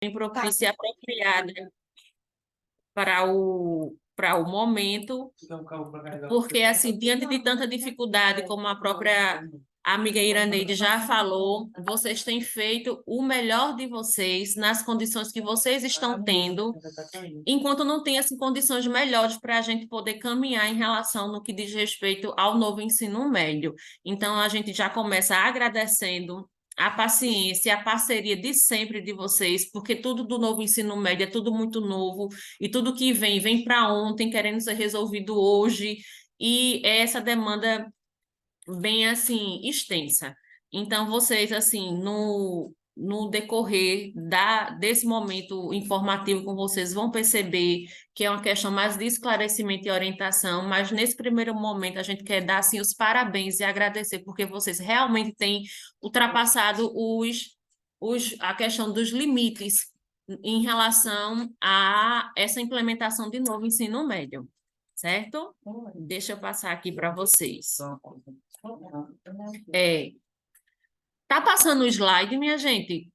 bem propícia e apropriada para o momento, porque, assim, diante de tanta dificuldade, como a própria amiga Iraneide já falou, vocês têm feito o melhor de vocês nas condições que vocês estão tendo, enquanto não tem, assim, condições melhores para a gente poder caminhar em relação no que diz respeito ao novo ensino médio. Então, a gente já começa agradecendo a paciência, a parceria de sempre de vocês, porque tudo do novo ensino médio é tudo muito novo, e tudo que vem para ontem, querendo ser resolvido hoje, e essa demanda bem, assim, extensa. Então, vocês, assim, no decorrer desse momento informativo com vocês, vão perceber que é uma questão mais de esclarecimento e orientação, mas nesse primeiro momento a gente quer dar, assim, os parabéns e agradecer, porque vocês realmente têm ultrapassado a questão dos limites em relação a essa implementação de novo ensino médio, certo? Deixa eu passar aqui para vocês. Tá passando o slide, minha gente?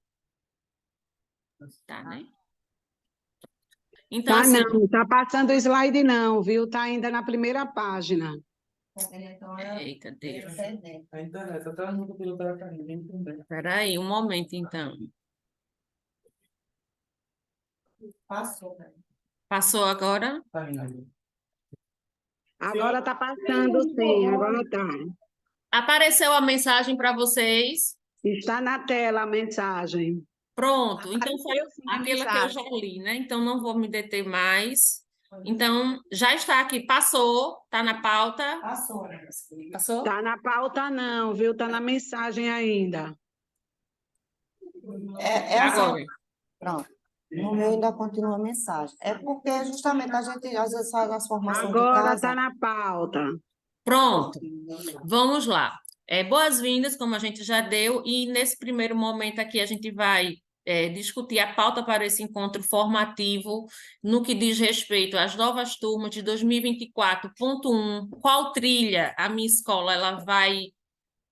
Tá, né? Então, Tá assim, não, tá passando o slide não, viu? Tá ainda na primeira página. eita, Deus. A internet, até a nunca pelo telefone. Espera aí, um momento, então. Passou. Passou agora? Tá indo aí. Agora tá passando, sim, agora tá. Apareceu a mensagem para vocês? Está na tela a mensagem. Pronto, então foi Apareceu, sim, a aquela que eu mensagem. já li, né? Então não vou me deter mais. Então, já está aqui, passou, tá na pauta? Passou, né? Passou? Tá na pauta não, viu? Tá na mensagem ainda. É assim, Agora. pronto. No meu ainda continua a mensagem. É porque justamente a gente às vezes faz as formações de Agora casa. tá na pauta. Pronto, vamos lá. Boas-vindas, como a gente já deu, e nesse primeiro momento aqui a gente vai discutir a pauta para esse encontro formativo no que diz respeito às novas turmas de 2024.1, qual trilha a minha escola ela vai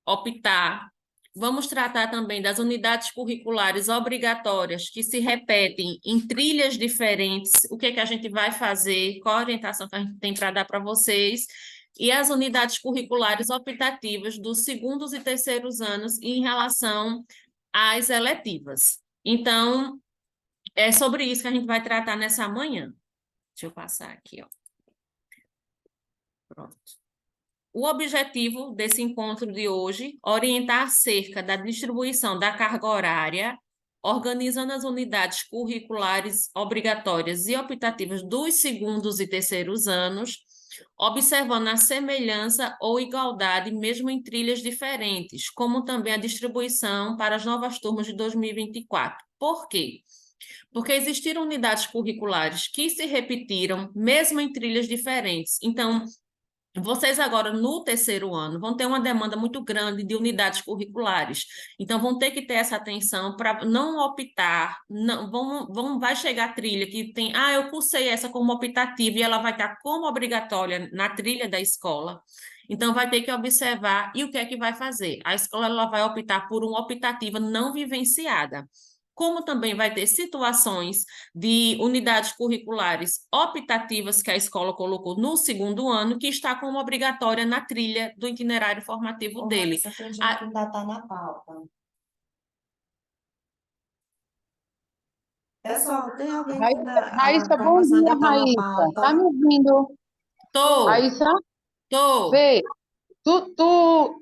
optar. Vamos tratar também das unidades curriculares obrigatórias que se repetem em trilhas diferentes, o que é que a gente vai fazer, qual a orientação que a gente tem para dar para vocês, e as unidades curriculares optativas dos segundos e terceiros anos em relação às eletivas. Então, é sobre isso que a gente vai tratar nessa manhã. Deixa eu passar aqui, ó. Pronto. O objetivo desse encontro de hoje, orientar acerca da distribuição da carga horária, organizando as unidades curriculares obrigatórias e optativas dos segundos e terceiros anos, observando a semelhança ou igualdade mesmo em trilhas diferentes, como também a distribuição para as novas turmas de 2024. Por quê? Porque existiram unidades curriculares que se repetiram, mesmo em trilhas diferentes. Então, vocês agora, no terceiro ano, vão ter uma demanda muito grande de unidades curriculares. Então, vão ter que ter essa atenção para não optar, vai chegar a trilha que tem, eu cursei essa como optativa e ela vai estar como obrigatória na trilha da escola. Então, vai ter que observar e o que é que vai fazer. A escola ela vai optar por uma optativa não vivenciada. Como também vai ter situações de unidades curriculares optativas que a escola colocou no segundo ano, que está como obrigatória na trilha do itinerário formativo dele. Isso ainda está na pauta. Pessoal, tem alguém que Raíssa, bom dia, Raíssa. Tá me ouvindo? Tô, Raíssa, tô. vê,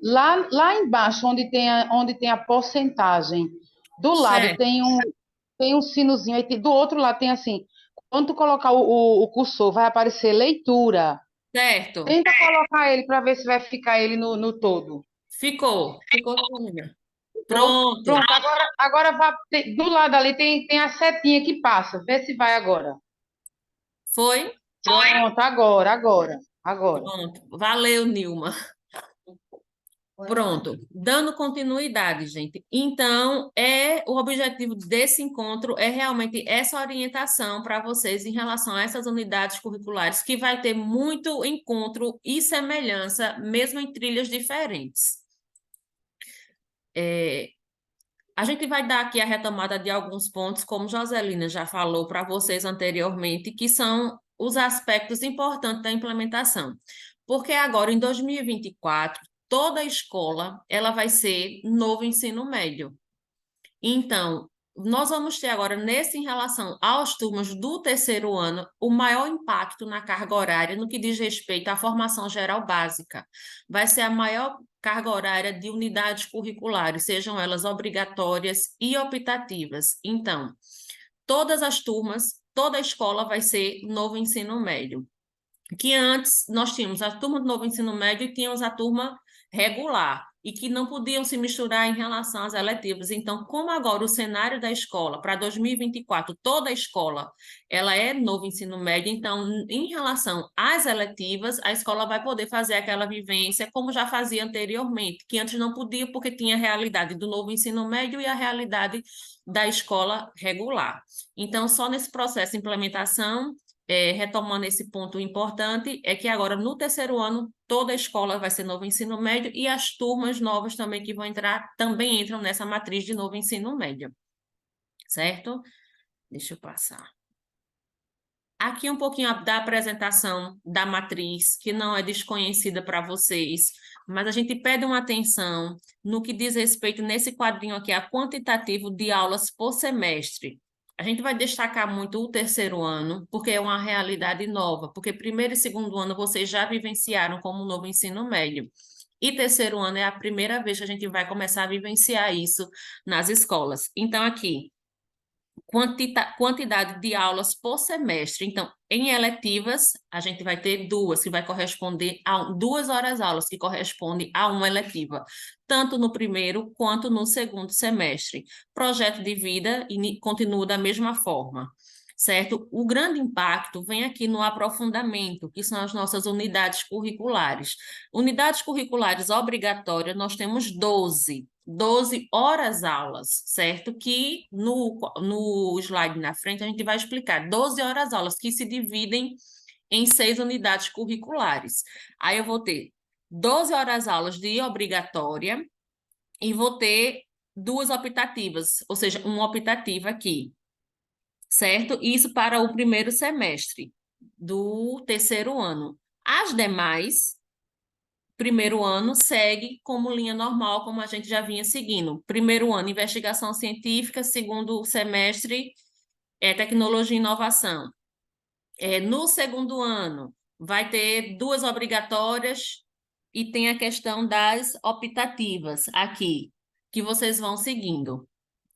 lá embaixo, onde tem a porcentagem, do lado Certo, tem um sinozinho, aí do outro lado tem assim, quando tu colocar o cursor, vai aparecer leitura. certo. Tenta colocar ele para ver se vai ficar ele no todo. Ficou, amiga. Ficou? Pronto. Pronto, agora do lado ali tem a setinha que passa, vê se vai agora. Foi? Pronto, agora. Pronto. Valeu, Nilma. Pronto, dando continuidade, gente. Então, o objetivo desse encontro é realmente essa orientação para vocês em relação a essas unidades curriculares, que vai ter muito encontro e semelhança, mesmo em trilhas diferentes. A gente vai dar aqui a retomada de alguns pontos, como Joselina já falou para vocês anteriormente, que são os aspectos importantes da implementação. Porque agora, em 2024, toda escola ela vai ser novo ensino médio. Então, nós vamos ter agora, em relação às turmas do terceiro ano, o maior impacto na carga horária no que diz respeito à formação geral básica. Vai ser a maior carga horária de unidades curriculares, sejam elas obrigatórias e optativas. Então, todas as turmas, toda a escola vai ser novo ensino médio. Que antes nós tínhamos a turma do novo ensino médio e tínhamos a turma regular, e que não podiam se misturar em relação às eletivas. Então, como agora o cenário da escola para 2024, toda a escola, ela é novo ensino médio, então, em relação às eletivas, a escola vai poder fazer aquela vivência como já fazia anteriormente, que antes não podia porque tinha a realidade do novo ensino médio e a realidade da escola regular. Então, só nesse processo de implementação, retomando esse ponto importante, é que agora no terceiro ano toda a escola vai ser novo ensino médio e as turmas novas também que vão entrar também entram nessa matriz de novo ensino médio, certo? Deixa eu passar. Aqui um pouquinho da apresentação da matriz, que não é desconhecida para vocês, mas a gente pede uma atenção no que diz respeito nesse quadrinho aqui, a quantitativo de aulas por semestre. A gente vai destacar muito o terceiro ano, porque é uma realidade nova, porque primeiro e segundo ano vocês já vivenciaram como novo ensino médio. E terceiro ano é a primeira vez que a gente vai começar a vivenciar isso nas escolas. Então, aqui, quantidade de aulas por semestre. Então, em eletivas, a gente vai ter duas, que vai corresponder a 2 horas aulas, que corresponde a uma eletiva, tanto no primeiro quanto no segundo semestre. Projeto de vida continua da mesma forma, certo? O grande impacto vem aqui no aprofundamento, que são as nossas unidades curriculares. Unidades curriculares obrigatórias, nós temos 12 horas aulas, certo? Que no slide na frente a gente vai explicar 12 horas aulas que se dividem em 6 unidades curriculares. Aí eu vou ter 12 horas aulas de obrigatória e vou ter 2 optativas, ou seja, uma optativa aqui, certo? Isso para o primeiro semestre do terceiro ano. As demais, primeiro ano segue como linha normal, como a gente já vinha seguindo. Primeiro ano, investigação científica. Segundo semestre, tecnologia e inovação. No segundo ano, vai ter 2 obrigatórias e tem a questão das optativas aqui, que vocês vão seguindo,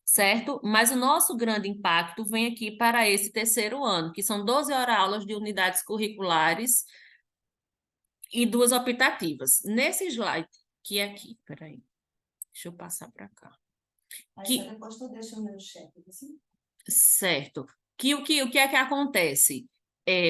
certo? Mas o nosso grande impacto vem aqui para esse terceiro ano, que são 12 horas aulas de unidades curriculares e 2 optativas. Nesse slide, que é aqui, peraí, deixa eu passar para cá. Depois tu deixa o meu chat, assim? Certo. O que é que acontece?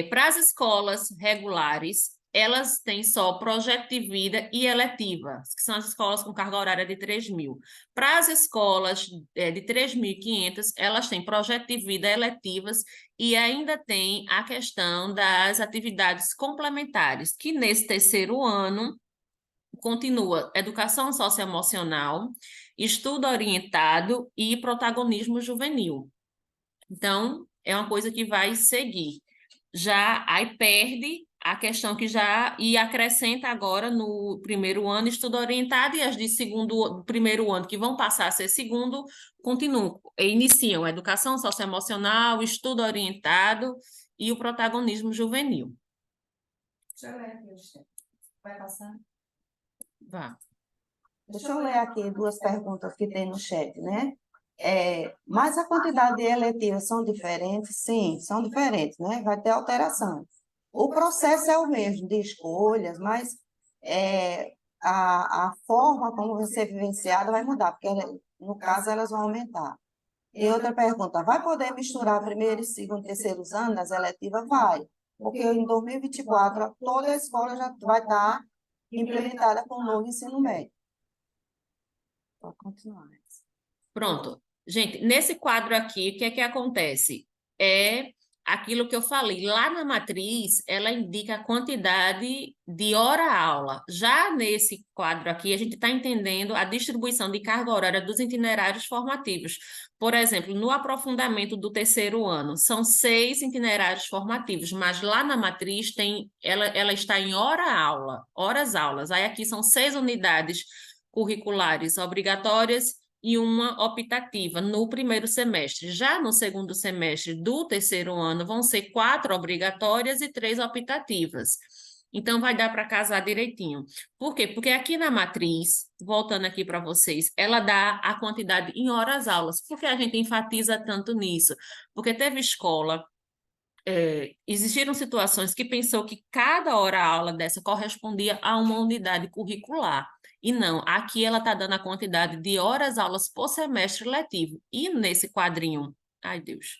Para as escolas regulares, elas têm só projeto de vida e eletiva, que são as escolas com carga horária de 3.000. Para as escolas de 3.500, elas têm projeto de vida, eletivas, e ainda tem a questão das atividades complementares, que nesse terceiro ano continua educação socioemocional, estudo orientado e protagonismo juvenil. Então, é uma coisa que vai seguir. Já aí perde a questão que já e acrescenta agora no primeiro ano estudo orientado, e as de primeiro ano que vão passar a ser segundo continuam, iniciam a educação socioemocional, estudo orientado e o protagonismo juvenil. Deixa eu ler aqui, vai passar? Vá. Deixa eu ler aqui 2 perguntas que tem no chat, né? Mas a quantidade de eletivas são diferentes? Sim, são diferentes, né? Vai ter alteração. O processo é o mesmo, de escolhas, mas a forma como vai ser vivenciada vai mudar, porque, no caso, elas vão aumentar. E outra pergunta, vai poder misturar primeiro, segundo e terceiros anos nas eletivas? Vai, porque em 2024 toda a escola já vai estar implementada com o novo ensino médio. Pode continuar. Pronto. Gente, nesse quadro aqui, o que é que acontece? aquilo que eu falei, lá na matriz, ela indica a quantidade de hora-aula. Já nesse quadro aqui, a gente está entendendo a distribuição de carga horária dos itinerários formativos. Por exemplo, no aprofundamento do terceiro ano, são 6 itinerários formativos, mas lá na matriz ela está em hora-aula, horas-aulas. Aí aqui são 6 unidades curriculares obrigatórias e uma optativa no primeiro semestre. Já no segundo semestre do terceiro ano, vão ser 4 obrigatórias e 3 optativas. Então, vai dar para casar direitinho. Por quê? Porque aqui na matriz, voltando aqui para vocês, ela dá a quantidade em horas-aulas. Por que a gente enfatiza tanto nisso? Porque teve escola existiram situações que pensou que cada hora-aula dessa correspondia a uma unidade curricular. E não, aqui ela está dando a quantidade de horas-aulas por semestre letivo. E nesse quadrinho, ai Deus,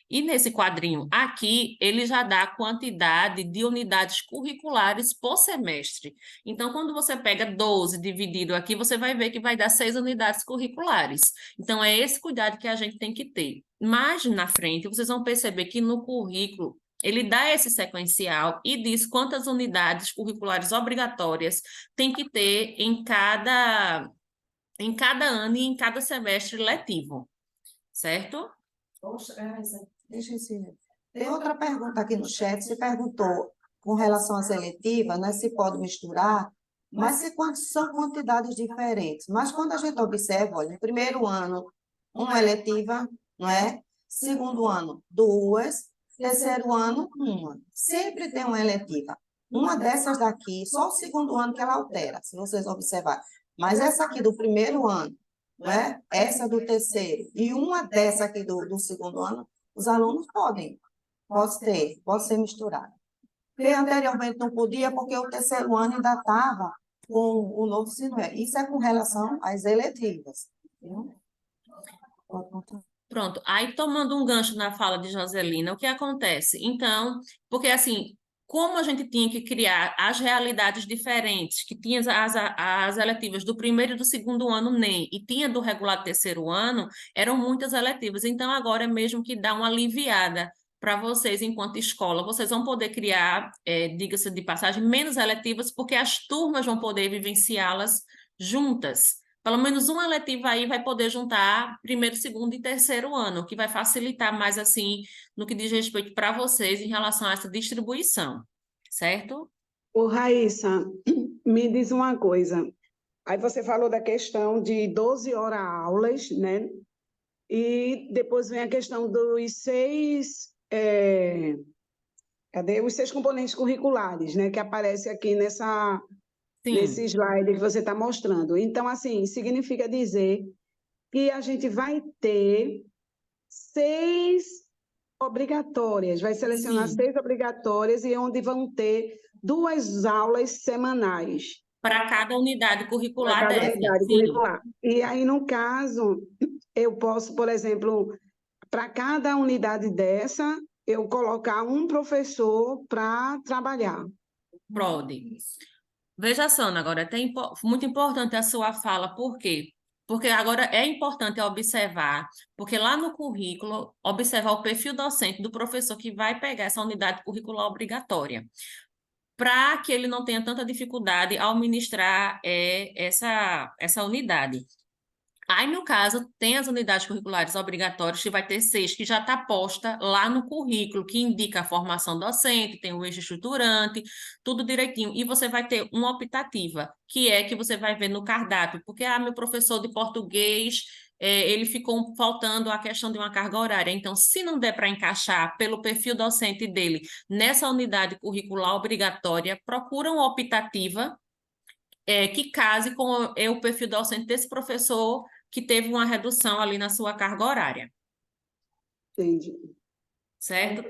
e nesse quadrinho aqui, ele já dá a quantidade de unidades curriculares por semestre. Então, quando você pega 12 dividido aqui, você vai ver que vai dar 6 unidades curriculares. Então, é esse cuidado que a gente tem que ter. Mais na frente, vocês vão perceber que no currículo, ele dá esse sequencial e diz quantas unidades curriculares obrigatórias tem que ter em cada ano e em cada semestre letivo, certo? Deixa eu ver. Tem outra pergunta aqui no chat. Você perguntou com relação às eletivas, né, se pode misturar, mas são quantidades diferentes. Mas quando a gente observa, olha, no primeiro ano, uma eletiva, não é? Segundo ano, 2. Terceiro ano, 1. Sempre tem uma eletiva. Uma dessas daqui, só o segundo ano que ela altera, se vocês observarem. Mas essa aqui do primeiro ano, não é? Essa do terceiro, e uma dessa aqui do segundo ano, os alunos pode ser misturado. Porque anteriormente não podia, porque o terceiro ano ainda estava com o novo ensino médio. Isso é com relação às eletivas. Viu? Pode continuar. Pronto, aí tomando um gancho na fala de Joselina, o que acontece? Então, porque assim, como a gente tinha que criar as realidades diferentes, que tinha as eletivas do primeiro e do segundo ano NEM, e tinha do regular terceiro ano, eram muitas eletivas. Então, agora é mesmo que dá uma aliviada para vocês, enquanto escola. Vocês vão poder criar, diga-se de passagem, menos eletivas, porque as turmas vão poder vivenciá-las juntas. Pelo menos uma eletiva aí vai poder juntar primeiro, segundo e terceiro ano, que vai facilitar mais, assim, no que diz respeito para vocês em relação a essa distribuição, certo? Ô, Raíssa, me diz uma coisa. Aí você falou da questão de 12 horas aulas, né? E depois vem a questão dos 6... cadê? Os 6 componentes curriculares, né? Que aparece aqui nesse slide que você está mostrando. Então, assim, significa dizer que a gente vai ter 6 obrigatórias, vai selecionar 6 obrigatórias e onde vão ter 2 aulas semanais. Para cada unidade curricular Para cada dessa. unidade Sim. curricular. E aí, no caso, eu posso, por exemplo, para cada unidade dessa, eu colocar um professor para trabalhar. Pode. Veja só, Ana, agora tem muito importante a sua fala, por quê? Porque agora é importante observar, porque lá no currículo, observar o perfil docente do professor que vai pegar essa unidade curricular obrigatória, para que ele não tenha tanta dificuldade ao ministrar essa unidade. Aí, no caso, tem as unidades curriculares obrigatórias, que vai ter 6, que já está posta lá no currículo, que indica a formação docente, tem o eixo estruturante, tudo direitinho. E você vai ter uma optativa, que você vai ver no cardápio, porque, meu professor de português, ele ficou faltando a questão de uma carga horária. Então, se não der para encaixar pelo perfil docente dele nessa unidade curricular obrigatória, procura uma optativa, que case com o perfil docente desse professor que teve uma redução ali na sua carga horária. Entendi. Certo?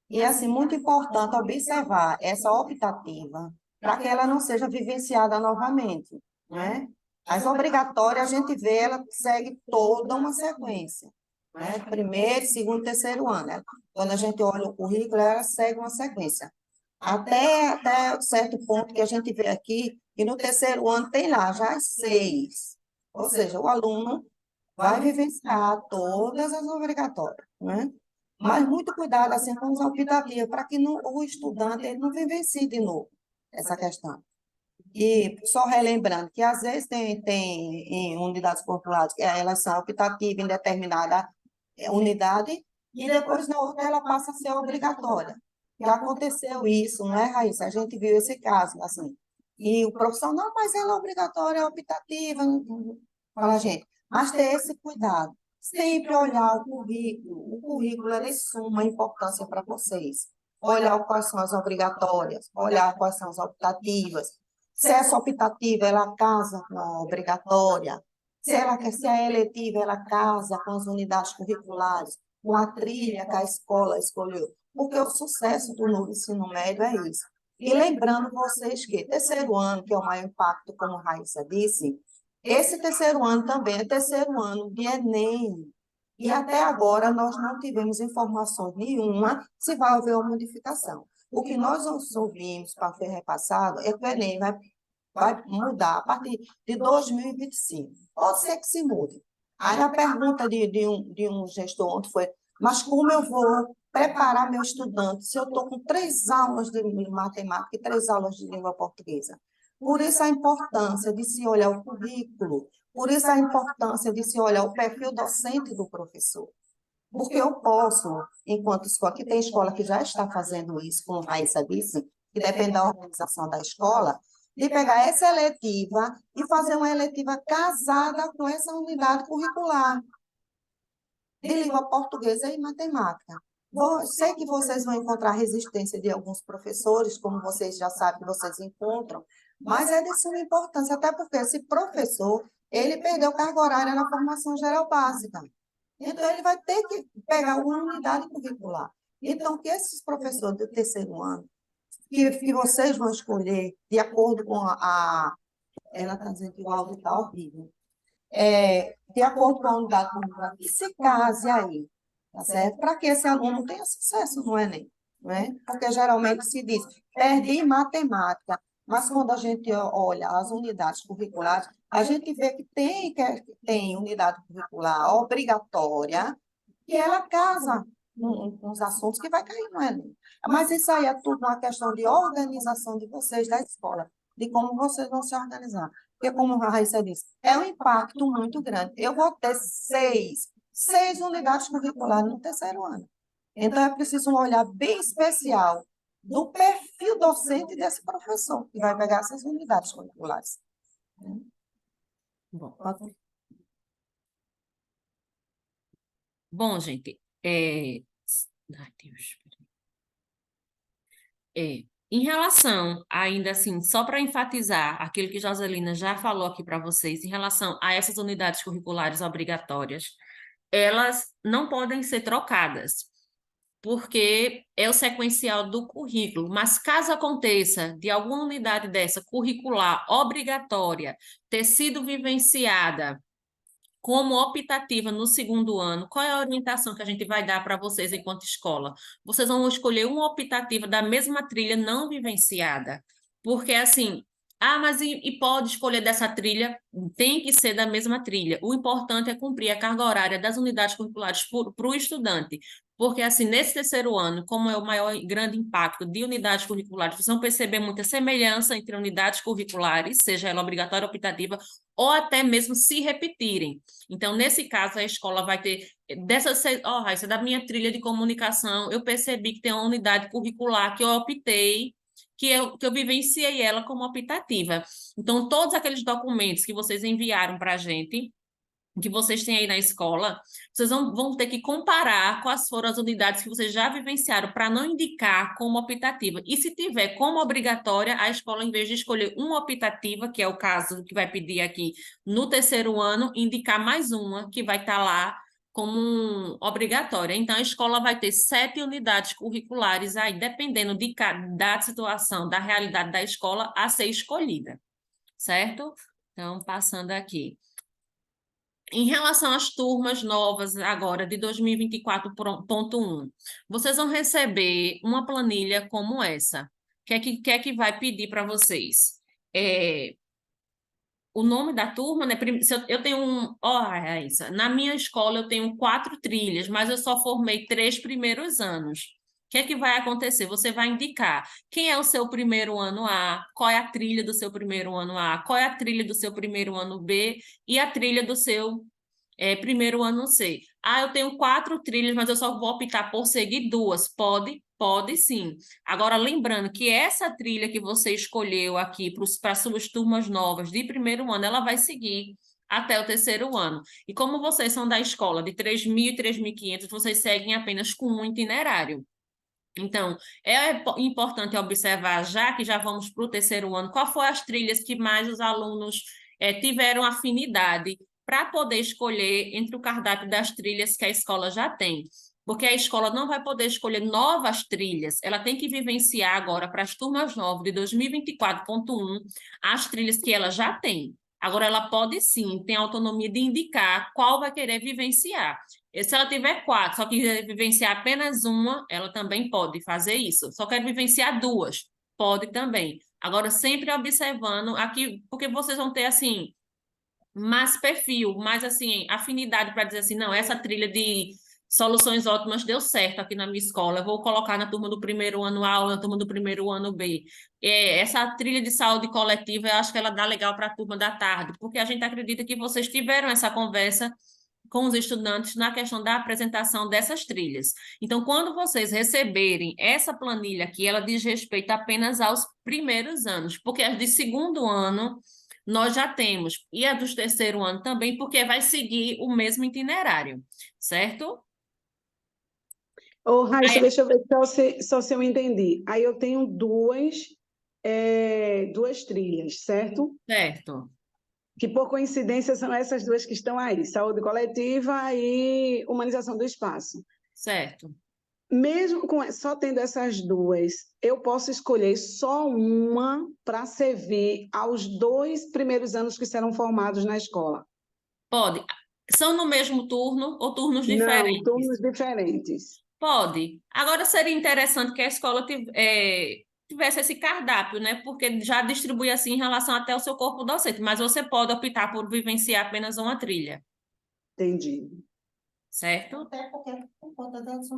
E assim, muito importante observar essa optativa para que ela não seja vivenciada novamente, né? As obrigatórias, a gente vê, ela segue toda uma sequência, né? Primeiro, segundo, terceiro ano. Né? Quando a gente olha o currículo, ela segue uma sequência. Até certo ponto que a gente vê aqui, que no terceiro ano tem lá já as 6. Ou seja, o aluno vai vivenciar todas as obrigatórias, né? Mas muito cuidado assim, com os optativos, para que o estudante ele não vivencie de novo essa questão. E só relembrando que, às vezes, tem em unidades curriculares que elas são optativas em determinada unidade e depois na outra ela passa a ser obrigatória. Já aconteceu isso, não é, Raíssa? A gente viu esse caso, assim. E o professor, não, mas ela é obrigatória, é optativa. Fala, gente, mas ter esse cuidado. Sempre olhar o currículo. O currículo é de suma importância para vocês. Olhar quais são as obrigatórias, olhar quais são as optativas. Se essa optativa, ela casa com a obrigatória. Se é eletiva, ela casa com as unidades curriculares, com a trilha que a escola escolheu. Porque o sucesso do novo ensino médio é isso. E lembrando vocês que terceiro ano, que é o maior impacto, como a Raíssa disse, esse terceiro ano também é terceiro ano de Enem. E até agora nós não tivemos informação nenhuma se vai haver uma modificação. O que nós ouvimos para ser repassado é que o Enem vai mudar a partir de 2025. Pode ser que se mude. Aí a pergunta de um gestor ontem foi, mas como eu vou preparar meu estudante se eu estou com 3 aulas de matemática e 3 aulas de língua portuguesa? Por isso a importância de se olhar o currículo, por isso a importância de se olhar o perfil docente do professor. Porque eu posso, enquanto escola, que tem escola que já está fazendo isso, como a Raíssa disse, que depende da organização da escola, de pegar essa eletiva e fazer uma eletiva casada com essa unidade curricular de língua portuguesa e matemática. Sei que vocês vão encontrar resistência de alguns professores, como vocês já sabem que vocês encontram, mas é de suma importância, até porque esse professor, ele perdeu carga horária na formação geral básica. Então, ele vai ter que pegar uma unidade curricular. Então, que esses professores do terceiro ano, que vocês vão escolher, de acordo com ela está dizendo que o áudio está horrível, de acordo com a unidade curricular, que se case aí, tá certo? Para que esse aluno tenha sucesso no Enem, não é? Porque geralmente se diz, perdi matemática, mas quando a gente olha as unidades curriculares, a gente vê que tem unidade curricular obrigatória, que ela casa com os assuntos que vai cair no Enem. Mas isso aí é tudo uma questão de organização de vocês da escola, de como vocês vão se organizar. Porque, como a Raíssa disse, é um impacto muito grande. Eu vou ter seis unidades curriculares no terceiro ano. Então, é preciso um olhar bem especial do perfil docente desse professor, que vai pegar essas unidades curriculares. Bom, gente, ai, Deus. Em relação, ainda assim, só para enfatizar aquilo que Joselina já falou aqui para vocês, em relação a essas unidades curriculares obrigatórias, elas não podem ser trocadas, porque é o sequencial do currículo. Mas caso aconteça de alguma unidade dessa curricular obrigatória ter sido vivenciada como optativa no segundo ano, qual é a orientação que a gente vai dar para vocês enquanto escola? Vocês vão escolher uma optativa da mesma trilha não vivenciada, porque assim, mas e pode escolher dessa trilha? Tem que ser da mesma trilha. O importante é cumprir a carga horária das unidades curriculares para o estudante, porque assim, nesse terceiro ano, como é o maior grande impacto de unidades curriculares, vocês vão perceber muita semelhança entre unidades curriculares, seja ela obrigatória ou optativa, ou até mesmo se repetirem. Então, nesse caso, a escola vai ter Raíssa, da minha trilha de comunicação, eu percebi que tem uma unidade curricular que eu optei, que eu vivenciei ela como optativa. Então, todos aqueles documentos que vocês enviaram para a gente, que vocês têm aí na escola, vocês vão ter que comparar quais foram as unidades que vocês já vivenciaram para não indicar como optativa. E se tiver como obrigatória, a escola, em vez de escolher uma optativa, que é o caso que vai pedir aqui no terceiro ano, indicar mais uma que vai estar lá como obrigatória. Então, a escola vai ter 7 unidades curriculares aí, dependendo da situação, da realidade da escola, a ser escolhida, certo? Então, passando aqui. Em relação às turmas novas agora de 2024.1, vocês vão receber uma planilha como essa. O que é que vai pedir para vocês? o nome da turma, né? Se eu tenho Raíssa, na minha escola eu tenho 4 trilhas, mas eu só formei 3 primeiros anos. O que é que vai acontecer? Você vai indicar quem é o seu primeiro ano A, qual é a trilha do seu primeiro ano A, qual é a trilha do seu primeiro ano B e a trilha do seu primeiro ano C. Ah, eu tenho 4 trilhas, mas eu só vou optar por seguir 2. Pode? Pode sim. Agora, lembrando que essa trilha que você escolheu aqui para suas turmas novas de primeiro ano, ela vai seguir até o terceiro ano. E como vocês são da escola de 3.000 e 3.500, vocês seguem apenas com um itinerário. Então, é importante observar, já que já vamos para o terceiro ano, qual foram as trilhas que mais os alunos tiveram afinidade para poder escolher entre o cardápio das trilhas que a escola já tem. Porque a escola não vai poder escolher novas trilhas, ela tem que vivenciar agora para as turmas novas de 2024.1 as trilhas que ela já tem. Agora, ela pode sim, tem autonomia de indicar qual vai querer vivenciar. E se ela tiver 4, só quiser vivenciar apenas uma, ela também pode fazer isso. Só quer vivenciar 2, pode também. Agora, sempre observando aqui, porque vocês vão ter, assim, mais perfil, mais, assim, afinidade para dizer assim, não, essa trilha de soluções ótimas deu certo aqui na minha escola, eu vou colocar na turma do primeiro ano A ou na turma do primeiro ano B. Essa trilha de saúde coletiva, eu acho que ela dá legal para a turma da tarde, porque a gente acredita que vocês tiveram essa conversa com os estudantes na questão da apresentação dessas trilhas. Então, quando vocês receberem essa planilha aqui, ela diz respeito apenas aos primeiros anos, porque as de segundo ano nós já temos, e a dos terceiro ano também, porque vai seguir o mesmo itinerário, certo? Ô, Raíssa, deixa eu ver só se eu entendi. Aí eu tenho duas trilhas, certo? Certo. Que, por coincidência, são essas duas que estão aí, saúde coletiva e humanização do espaço. Certo. Mesmo só tendo essas duas, eu posso escolher só uma para servir aos 2 primeiros anos que serão formados na escola? Pode. São no mesmo turno ou turnos Não, diferentes? turnos diferentes. Pode. Agora seria interessante que a escola tivesse esse cardápio, né? Porque já distribui assim em relação até o seu corpo docente, mas você pode optar por vivenciar apenas uma trilha, Entendi. certo? Até porque por conta das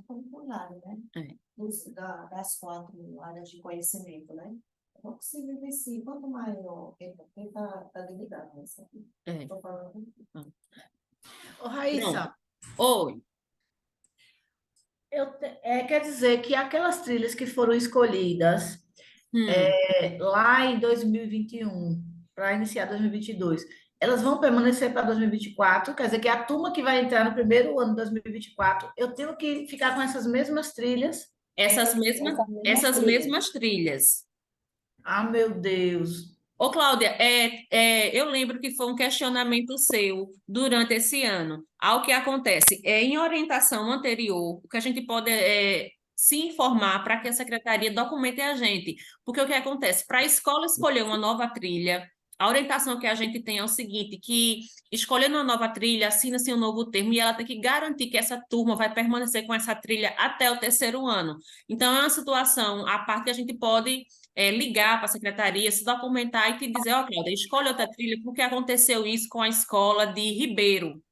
curriculares, né? Das 4 áreas de conhecimento, né? Então, que se vivencie, quanto maior, quem está ligado nessa aqui. Estou falando. Ô, Raíssa, Oi. quer dizer que aquelas trilhas que foram escolhidas lá em 2021, para iniciar 2022, elas vão permanecer para 2024? Quer dizer que a turma que vai entrar no primeiro ano de 2024, eu tenho que ficar com essas mesmas trilhas? Essas mesmas trilhas. Ah, meu Deus. Ô, Cláudia, eu lembro que foi um questionamento seu durante esse ano. Ao que acontece, em orientação anterior, o que a gente pode se informar para que a secretaria documente a gente. Porque o que acontece? Para a escola escolher uma nova trilha, a orientação que a gente tem é o seguinte, que escolhendo uma nova trilha, assina-se um novo termo e ela tem que garantir que essa turma vai permanecer com essa trilha até o terceiro ano. Então, é uma situação, a parte que a gente pode ligar para a secretaria, se documentar e te dizer, ó, Cláudia, escolhe outra trilha, porque aconteceu isso com a escola de Ribeiro,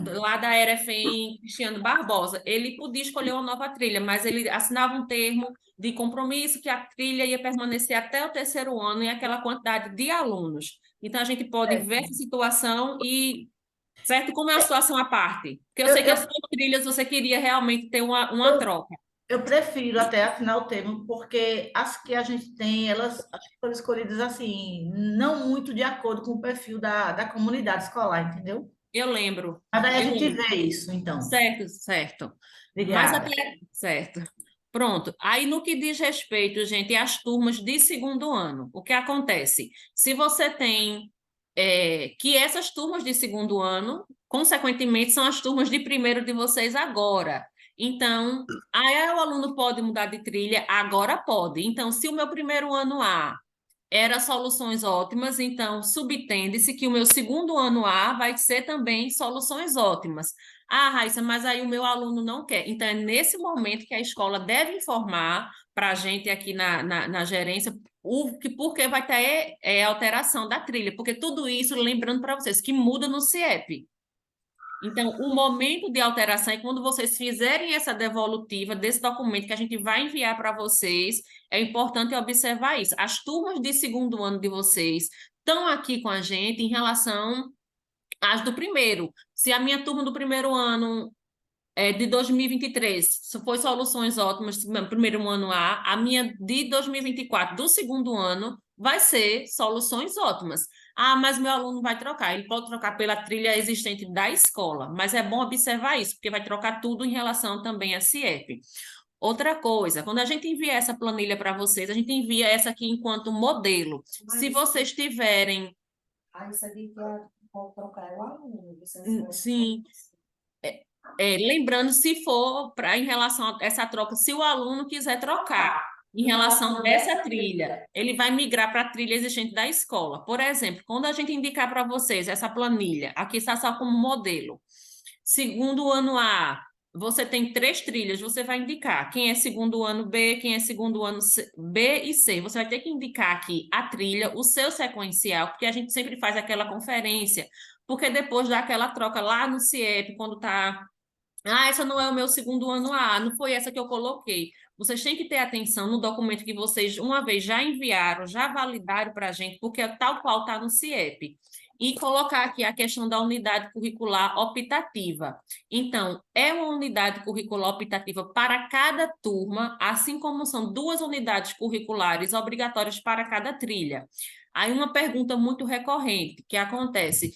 lá da RFM Cristiano Barbosa. Ele podia escolher uma nova trilha, mas ele assinava um termo de compromisso que a trilha ia permanecer até o terceiro ano e aquela quantidade de alunos. Então, a gente pode ver essa situação e... Certo? Como é uma situação à parte? Porque eu sei que as suas trilhas você queria realmente ter uma troca. Eu prefiro até afinar o termo, porque as que a gente tem, elas acho que foram escolhidas assim, não muito de acordo com o perfil da comunidade escolar, entendeu? Eu lembro. Mas daí a Eu gente lembro. vê isso, então. Certo. Mas Obrigada. certo. Pronto. Aí, no que diz respeito, gente, às turmas de segundo ano, o que acontece? Se você tem que essas turmas de segundo ano, consequentemente, são as turmas de primeiro de vocês agora. Então, aí o aluno pode mudar de trilha? Agora pode. Então, se o meu primeiro ano A era soluções ótimas, então subtende-se que o meu segundo ano A vai ser também soluções ótimas. Ah, Raíssa, mas aí o meu aluno não quer. Então, é nesse momento que a escola deve informar para a gente aqui na gerência por que vai ter alteração da trilha, porque tudo isso, lembrando para vocês, que muda no CIEP. Então, o momento de alteração é quando vocês fizerem essa devolutiva desse documento que a gente vai enviar para vocês, é importante observar isso. As turmas de segundo ano de vocês estão aqui com a gente em relação às do primeiro. Se a minha turma do primeiro ano de 2023 foi Soluções Ótimas, primeiro ano a minha de 2024, do segundo ano, vai ser Soluções Ótimas. Ah, mas meu aluno vai trocar. Ele pode trocar pela trilha existente da escola, mas é bom observar isso, porque vai trocar tudo em relação também a CIEP. Outra coisa, quando a gente envia essa planilha para vocês, a gente envia essa aqui enquanto modelo. Se vocês tiverem... Isso aqui que pode trocar o aluno. Sim. Lembrando, se for em relação a essa troca, se o aluno quiser trocar em relação a essa trilha, ele vai migrar para a trilha existente da escola. Por exemplo, quando a gente indicar para vocês essa planilha, aqui está só como modelo. Segundo ano A, você tem 3 trilhas, você vai indicar quem é segundo ano B, quem é segundo ano B e C. Você vai ter que indicar aqui a trilha, o seu sequencial, porque a gente sempre faz aquela conferência, porque depois dá aquela troca lá no CIEP, quando está... Ah, essa não é o meu segundo ano A, não foi essa que eu coloquei. Vocês têm que ter atenção no documento que vocês, uma vez já enviaram, já validaram para a gente, porque é tal qual está no CIEP. E colocar aqui a questão da unidade curricular optativa. Então, é uma unidade curricular optativa para cada turma, assim como são 2 unidades curriculares obrigatórias para cada trilha. Aí uma pergunta muito recorrente que acontece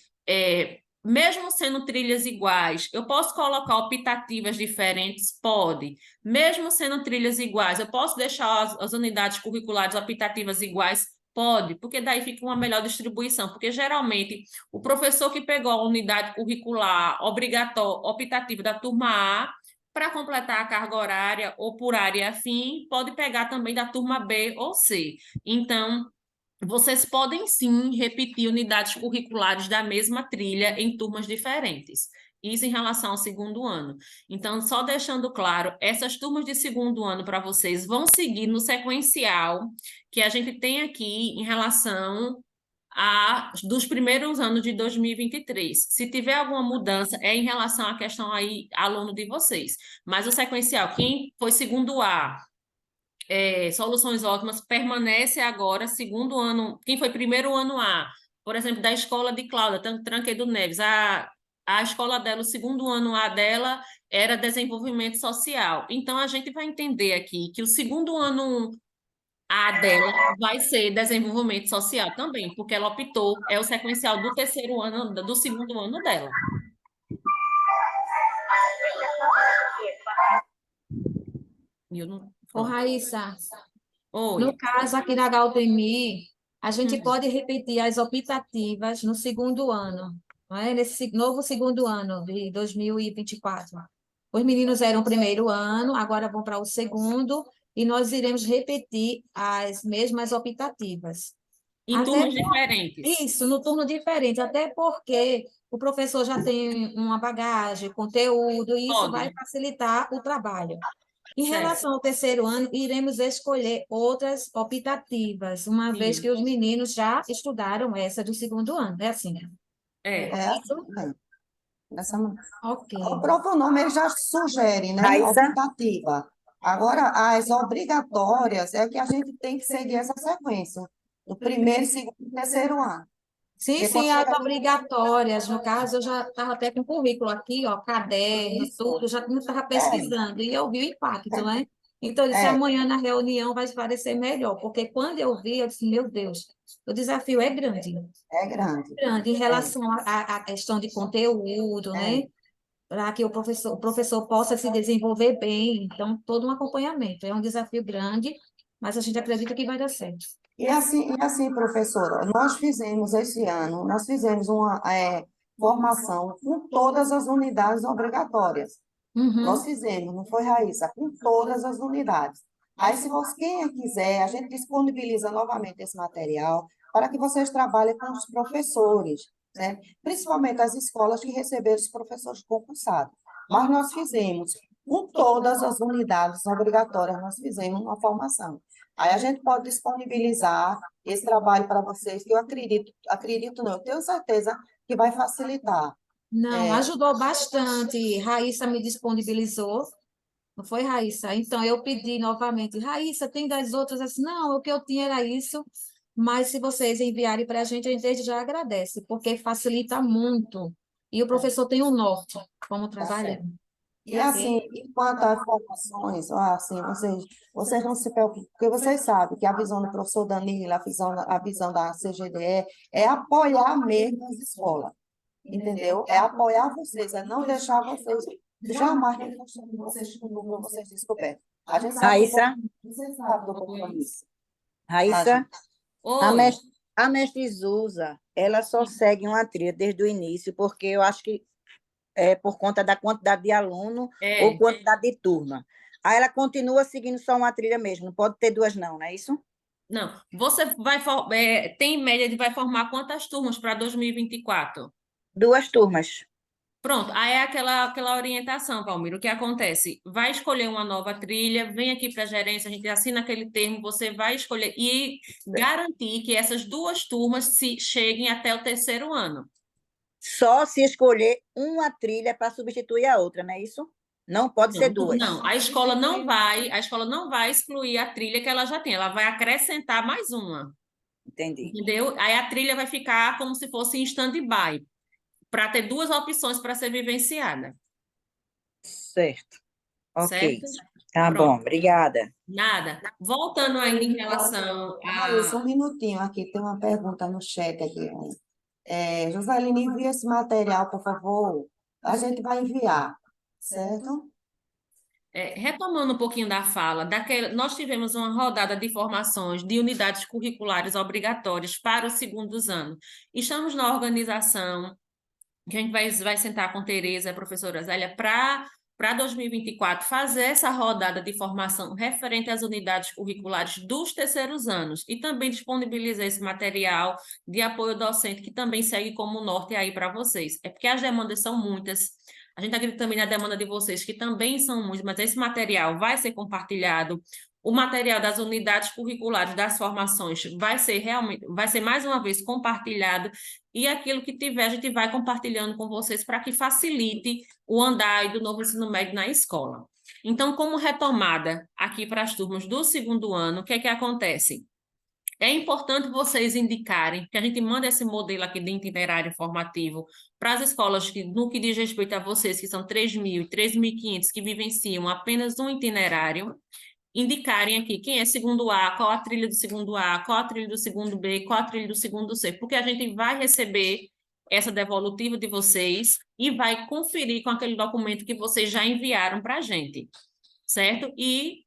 mesmo sendo trilhas iguais, eu posso colocar optativas diferentes? Pode. Mesmo sendo trilhas iguais, eu posso deixar as unidades curriculares optativas iguais? Pode, porque daí fica uma melhor distribuição, porque geralmente o professor que pegou a unidade curricular obrigatória, optativa da turma A, para completar a carga horária ou por área afim, pode pegar também da turma B ou C. Então, vocês podem sim repetir unidades curriculares da mesma trilha em turmas diferentes. Isso em relação ao segundo ano. Então, só deixando claro, essas turmas de segundo ano para vocês vão seguir no sequencial que a gente tem aqui em relação dos primeiros anos de 2023. Se tiver alguma mudança, é em relação à questão aí, aluno de vocês. Mas o sequencial, quem foi segundo A, Soluções Ótimas permanece agora segundo ano, quem foi primeiro ano A, por exemplo, da escola de Cláudia, Tranquedo Neves, a escola dela, o segundo ano A dela era desenvolvimento social. Então, a gente vai entender aqui que o segundo ano A dela vai ser desenvolvimento social também, porque ela optou, é o sequencial do terceiro ano, do segundo ano dela. Eu não... Ô, Raíssa, Oi. no caso aqui da Galdemir, a gente pode repetir as optativas no segundo ano, não é? Nesse novo segundo ano de 2024. Os meninos eram o primeiro ano, agora vão para o segundo, e nós iremos repetir as mesmas optativas. Em turnos diferentes. Isso, no turno diferente, até porque o professor já tem uma bagagem, conteúdo, e isso vai facilitar o trabalho. Em relação ao terceiro ano, iremos escolher outras optativas, uma vez que os meninos já estudaram essa do segundo ano, é assim, né? Tudo bem. Ok. O próprio nome ele já sugere, né? Optativa. Agora, as obrigatórias é que a gente tem que seguir essa sequência, do primeiro, segundo e terceiro ano. Sim, as obrigatórias. No caso, eu já estava até com o currículo aqui, ó, caderno, tudo, já estava pesquisando, e eu vi o impacto, né? Então, eu disse, amanhã na reunião vai esclarecer melhor, porque quando eu vi, eu disse, meu Deus, o desafio é grande. É grande. Grande, em relação à questão de conteúdo, né? Para que o professor possa se desenvolver bem. Então, todo um acompanhamento. É um desafio grande, mas a gente acredita que vai dar certo. E assim, professora, nós fizemos esse ano, uma formação com todas as unidades obrigatórias. Nós fizemos, não foi, Raíssa? Com todas as unidades. Aí, se quem quiser, a gente disponibiliza novamente esse material para que vocês trabalhem com os professores, né? Principalmente as escolas que receberam os professores concursados. mas nós fizemos, com todas as unidades obrigatórias, nós fizemos uma formação. Aí a gente pode disponibilizar esse trabalho para vocês, que eu acredito não, eu tenho certeza que vai facilitar. Não, ajudou bastante. Raíssa me disponibilizou. Não foi, Raíssa? Então, eu pedi novamente, Raíssa, tem das outras? Assim, não, o que eu tinha era isso, mas se vocês enviarem para a gente desde já agradece, porque facilita muito. E o professor tem um norte, como trabalhar. E assim, enquanto às formações, assim, vocês não se preocupem, porque vocês sabem que a visão do professor Danilo, a visão da CGDE é apoiar mesmo as escolas, entendeu? É apoiar vocês, é não deixar vocês, jamais vocês descobertos. A gente sabe Raíssa, vocês sabem do compromisso. Raíssa, a Oi. a mestre Zusa, ela só segue uma trilha desde o início, porque eu acho que é por conta da quantidade de aluno ou quantidade de turma. Aí ela continua seguindo só uma trilha mesmo, não pode ter duas não é isso? Não, você vai tem média de vai formar quantas turmas para 2024? 2 turmas. Pronto, aí é aquela orientação, Valmir. O que acontece? Vai escolher uma nova trilha, vem aqui para a gerência, a gente assina aquele termo, você vai escolher e garantir que essas 2 turmas se cheguem até o 3º ano. Só se escolher uma trilha para substituir a outra, não é isso? Não pode ser duas. Não, a escola não vai excluir a trilha que ela já tem, ela vai acrescentar mais uma. Entendi. Entendeu? Aí a trilha vai ficar como se fosse em stand-by, para ter 2 opções para ser vivenciada. Certo. Ok. Certo? Tá Pronto. bom, obrigada. Nada. Voltando ainda em relação Só um minutinho aqui, tem uma pergunta no chat aqui. Joseline, envia esse material, por favor. A gente vai enviar, certo? Retomando um pouquinho da fala, nós tivemos uma rodada de formações de unidades curriculares obrigatórias para os segundos anos. Estamos na organização, que a gente vai sentar com Tereza e a professora Zélia para 2024 fazer essa rodada de formação referente às unidades curriculares dos 3º anos e também disponibilizar esse material de apoio docente que também segue como norte aí para vocês. É porque as demandas são muitas. A gente acredita também na demanda de vocês, que também são muitas, mas esse material vai ser compartilhado. O material das unidades curriculares das formações vai ser mais uma vez compartilhado, e aquilo que tiver, a gente vai compartilhando com vocês para que facilite o andar do novo ensino médio na escola. Então, como retomada aqui para as turmas do 2º ano, o que é que acontece? É importante vocês indicarem, que a gente manda esse modelo aqui de itinerário formativo para as escolas no que diz respeito a vocês, que são 3.000 e 3.500 que vivenciam apenas um itinerário, indicarem aqui quem é segundo A, qual a trilha do segundo A, qual a trilha do segundo B, qual a trilha do segundo C, porque a gente vai receber essa devolutiva de vocês e vai conferir com aquele documento que vocês já enviaram para a gente, certo? E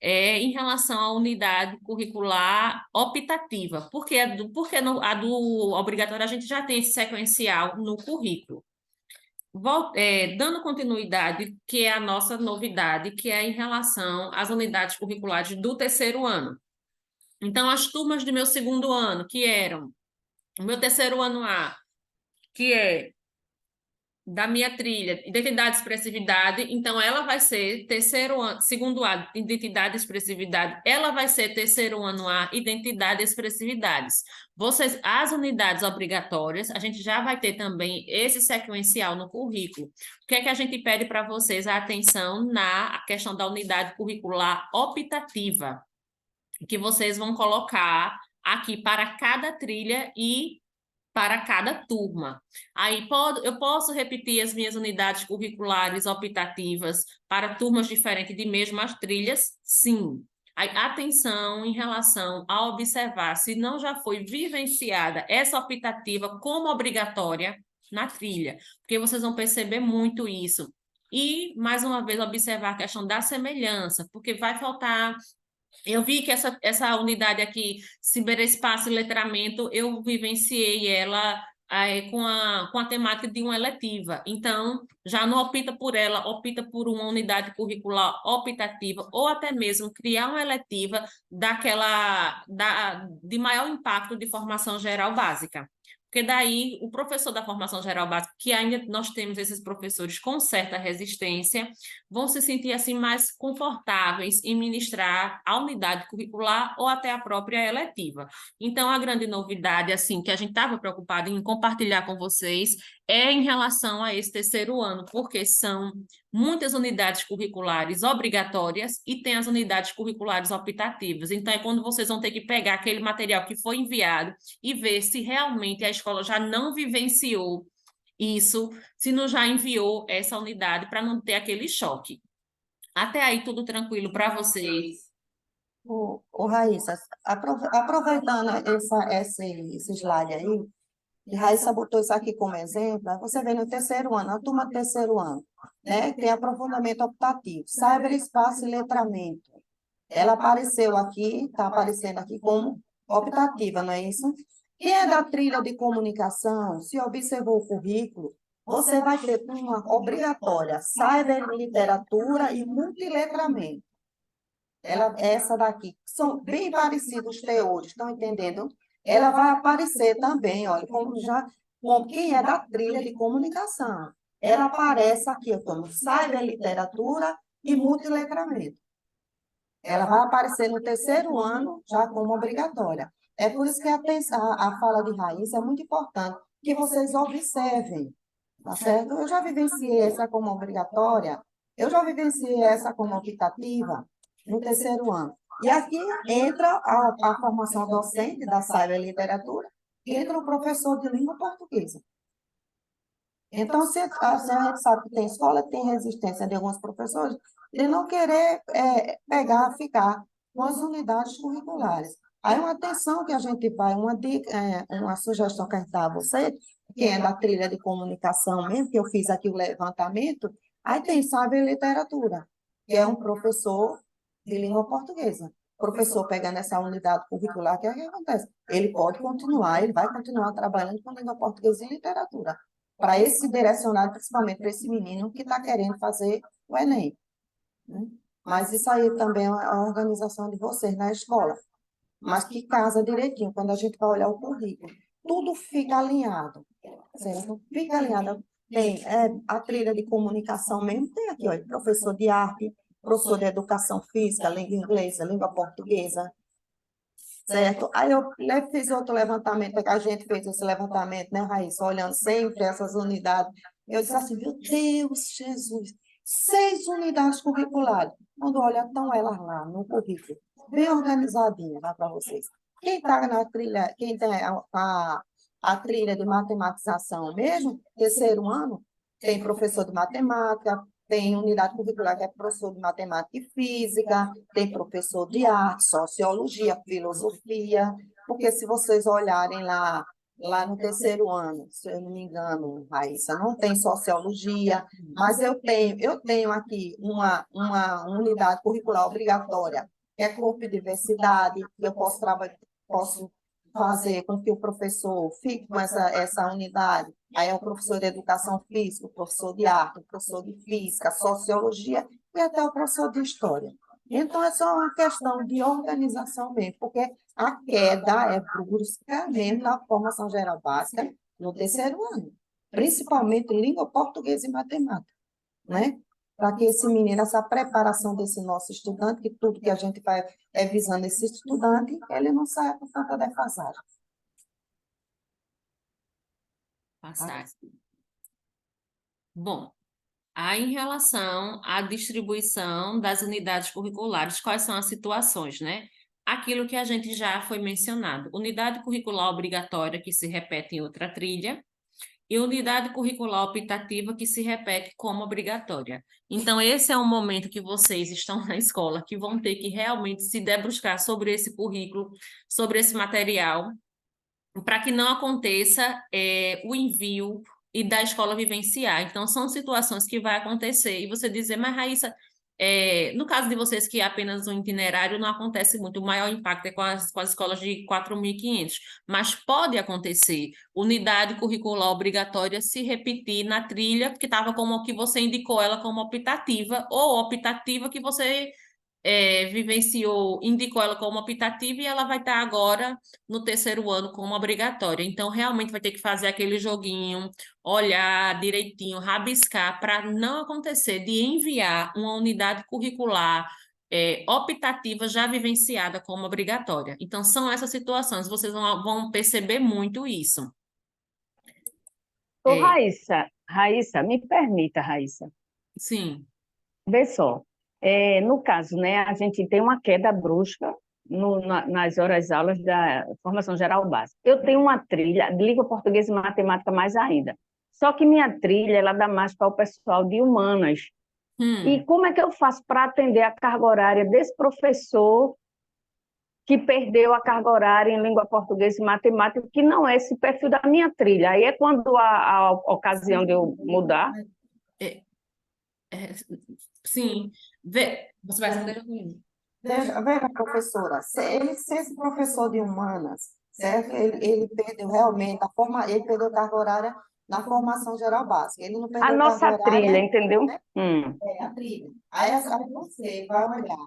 em relação à unidade curricular optativa, porque a do obrigatório a gente já tem esse sequencial no currículo. Dando continuidade, que é a nossa novidade, que é em relação às unidades curriculares do 3º ano. Então, as turmas do meu 2º ano, que eram o meu 3º ano A, que é da minha trilha, identidade e expressividade, então ela vai ser 3º ano, 2º ano, identidade e expressividade, ela vai ser 3º ano A, identidade e expressividades. As unidades obrigatórias, a gente já vai ter também esse sequencial no currículo. O que é que a gente pede para vocês? A atenção na questão da unidade curricular optativa, que vocês vão colocar aqui para cada trilha e para cada turma. Aí eu posso repetir as minhas unidades curriculares optativas para turmas diferentes de mesmas trilhas? Sim. Aí, atenção em relação a observar se não já foi vivenciada essa optativa como obrigatória na trilha, porque vocês vão perceber muito isso. E, mais uma vez, observar a questão da semelhança, porque vai faltar. Eu vi que essa unidade aqui, ciberespaço e letramento, eu vivenciei ela com a temática de uma eletiva. Então, já não opta por ela, opta por uma unidade curricular optativa, ou até mesmo criar uma eletiva de maior impacto de formação geral básica. porque daí o professor da formação geral básica, que ainda nós temos esses professores com certa resistência, vão se sentir assim mais confortáveis em ministrar a unidade curricular ou até a própria eletiva. Então, a grande novidade, assim, que a gente estava preocupado em compartilhar com vocês é em relação a esse terceiro ano, porque são muitas unidades curriculares obrigatórias e tem as unidades curriculares optativas. Então, é quando vocês vão ter que pegar aquele material que foi enviado e ver se realmente a escola já não vivenciou isso, se não já enviou essa unidade, para não ter aquele choque. Até aí, tudo tranquilo para vocês? Raíssa, aproveitando esse slide aí, e Raíssa botou isso aqui como exemplo, aí você vê no terceiro ano, a turma do terceiro ano, né, tem aprofundamento optativo, cyberespaço e letramento. Ela apareceu aqui, está aparecendo aqui como optativa, não é isso? Quem é da trilha de comunicação, se observou o currículo, você vai ter uma obrigatória, cyberliteratura e multiletramento. Essa daqui, são bem parecidos os teores, estão entendendo? Ela vai aparecer também, olha, como quem é da trilha de comunicação. Ela aparece aqui como cyberliteratura e multiletramento. Ela vai aparecer no terceiro ano, já como obrigatória. É por isso que a fala de Raíssa é muito importante, que vocês observem, tá certo? Eu já vivenciei essa como obrigatória, eu já vivenciei essa como optativa no terceiro ano. E aqui entra a formação docente da cyberliteratura e entra o professor de língua portuguesa. Então, se a gente sabe que tem escola, tem resistência de alguns professores de não querer ficar com as unidades curriculares. Aí, uma atenção que a gente vai, uma sugestão que a gente dá a você, que é da trilha de comunicação mesmo, que eu fiz aqui o levantamento, aí tem cyberliteratura, que é um professor de língua portuguesa. O professor pegando essa unidade curricular, que é o que acontece? Ele pode continuar, ele vai continuar trabalhando com língua portuguesa e literatura, para esse direcionado, principalmente para esse menino que está querendo fazer o Enem. Né? Mas isso aí também é a organização de vocês na escola, mas que casa direitinho, quando a gente vai olhar o currículo. Tudo fica alinhado, certo? Fica alinhado. Tem a trilha de comunicação mesmo, tem aqui, ó, professor de arte, professor de educação física, língua inglesa, língua portuguesa, certo? Aí eu fiz outro levantamento, que a gente fez esse levantamento, né, Raíssa, olhando sempre essas unidades. Eu disse assim, meu Deus, Jesus, 6 unidades curriculares. Quando olha, estão elas lá no currículo, bem organizadinha lá para vocês. Quem está na trilha, quem tem a trilha de matematização mesmo, terceiro ano, tem professor de matemática, tem unidade curricular que é professor de matemática e física, tem professor de arte, sociologia, filosofia, porque se vocês olharem lá no terceiro ano, se eu não me engano, Raíssa, não tem sociologia, mas eu tenho aqui uma unidade curricular obrigatória, que é corpo e diversidade, que eu posso fazer com que o professor fique com essa unidade. Aí é o professor de educação física, o professor de arte, o professor de física, sociologia e até o professor de história. Então, é só uma questão de organização mesmo, porque a queda é brusca mesmo na formação geral básica no terceiro ano, principalmente língua portuguesa e matemática, né? Para que esse menino, essa preparação desse nosso estudante, que tudo que a gente vai visando esse estudante, ele não saia com tanta defasagem. Bom, aí em relação à distribuição das unidades curriculares, quais são as situações, né? Aquilo que a gente já foi mencionado, unidade curricular obrigatória que se repete em outra trilha, e unidade curricular optativa que se repete como obrigatória. Então, esse é um momento que vocês estão na escola, que vão ter que realmente se debruçar sobre esse currículo, sobre esse material, para que não aconteça o envio e da escola vivenciar. Então, são situações que vai acontecer. E você dizer, mas Raíssa, no caso de vocês que é apenas um itinerário, não acontece muito. O maior impacto é com as escolas de 4.500. Mas pode acontecer unidade curricular obrigatória se repetir na trilha, que estava como que você indicou ela como optativa, ou optativa que você vivenciou, indicou ela como optativa e ela vai estar agora no terceiro ano como obrigatória. Então, realmente vai ter que fazer aquele joguinho, olhar direitinho, rabiscar, para não acontecer de enviar uma unidade curricular optativa já vivenciada como obrigatória. Então, são essas situações, vocês vão perceber muito isso. Ô, Raíssa, me permita, Raíssa. Sim. Vê só, no caso, né, a gente tem uma queda brusca nas horas-aulas da formação geral básica. Eu tenho uma trilha, de língua portuguesa e matemática mais ainda. Só que minha trilha, ela dá mais para o pessoal de humanas. E como é que eu faço para atender a carga horária desse professor que perdeu a carga horária em língua portuguesa e matemática, que não é esse perfil da minha trilha? Aí é quando a ocasião de eu mudar. Sim. Você vai responder comigo. Veja, professora, se esse professor de humanas, certo? Ele perdeu realmente ele perdeu carga horária na formação geral básica. Ele não perdeu A nossa carga horária, trilha, entendeu? né? A trilha. Aí você vai olhar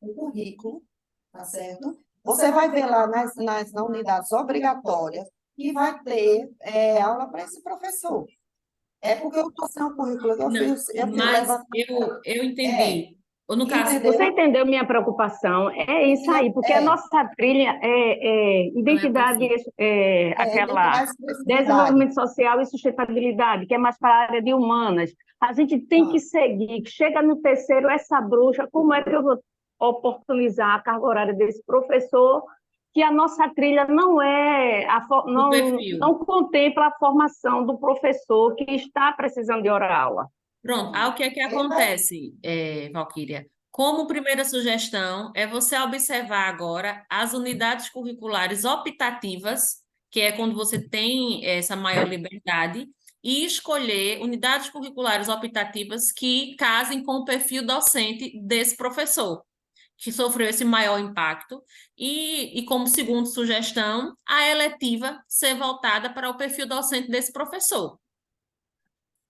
o currículo, tá certo? Você vai ver lá nas unidades obrigatórias que vai ter aula para esse professor. É porque eu estou sem o currículo. Eu entendi. Ou no caso, você entendeu minha preocupação? É isso aí, porque a nossa trilha é identidade, aquela desenvolvimento social e sustentabilidade, que é mais para a área de humanas. A gente tem que seguir, chega no terceiro, essa bruxa, como é que eu vou oportunizar a carga horária desse professor, que a nossa trilha não contempla a formação do professor que está precisando de hora-aula. Pronto, o que é que acontece, Valquíria? Como primeira sugestão, é você observar agora as unidades curriculares optativas, que é quando você tem essa maior liberdade, e escolher unidades curriculares optativas que casem com o perfil docente desse professor, que sofreu esse maior impacto, e como segunda sugestão, a eletiva ser voltada para o perfil docente desse professor.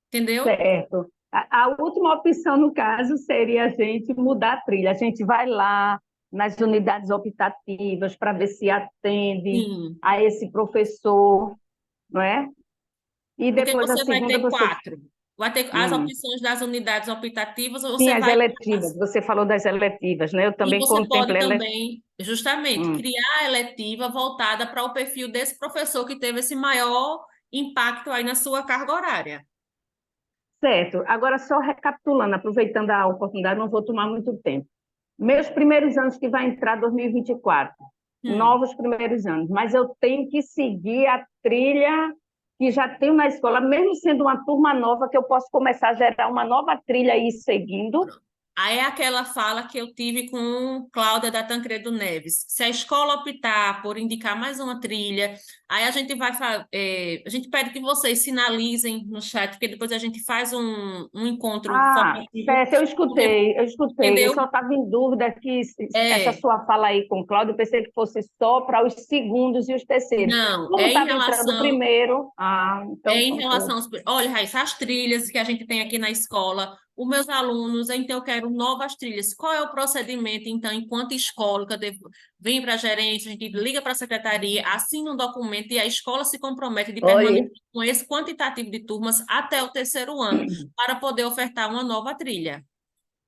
Entendeu? Certo. A última opção, no caso, seria a gente mudar a trilha. A gente vai lá nas unidades optativas para ver se atende a esse professor, não é? E depois porque você a segunda, vai ter 4. Vai ter as opções das unidades optativas, ou Sim, você as vai... eletivas. Você falou das eletivas, né? Eu também E você contemplo pode também, justamente, criar a eletiva voltada para o perfil desse professor que teve esse maior impacto aí na sua carga horária. Certo. Agora, só recapitulando, aproveitando a oportunidade, não vou tomar muito tempo. Meus primeiros anos que vai entrar 2024, novos primeiros anos, mas eu tenho que seguir a trilha que já tenho na escola, mesmo sendo uma turma nova, que eu posso começar a gerar uma nova trilha e ir seguindo. Aí é aquela fala que eu tive com Cláudia da Tancredo Neves. Se a escola optar por indicar mais uma trilha, aí a gente vai a gente pede que vocês sinalizem no chat, porque depois a gente faz um encontro formativo. Certo, eu escutei. Entendeu? Eu só estava em dúvida que essa sua fala aí com Cláudia, eu pensei que fosse só para os segundos e os terceiros. Não, como estava entrando primeiro. Então, em relação aos... Olha, Raíssa, as trilhas que a gente tem aqui na escola, os meus alunos, então eu quero novas trilhas. Qual é o procedimento, então, enquanto escola, que eu devo vir para a gerência, a gente liga para a secretaria, assina um documento e a escola se compromete de permanecer com esse quantitativo de turmas até o terceiro ano, para poder ofertar uma nova trilha.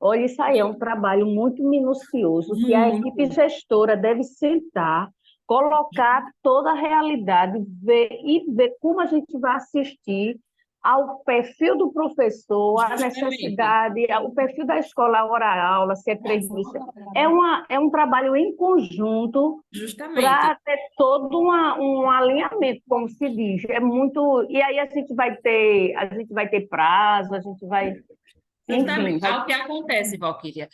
Olha, isso aí é um trabalho muito minucioso, que a equipe gestora deve sentar, colocar toda a realidade, ver como a gente vai assistir ao perfil do professor, à necessidade, o perfil da escola, a hora-aula, se é previsto. É um trabalho em conjunto para ter todo um alinhamento, como se diz. É muito... E aí a gente vai ter prazo, a gente vai... Justamente, o que acontece, Valquíria,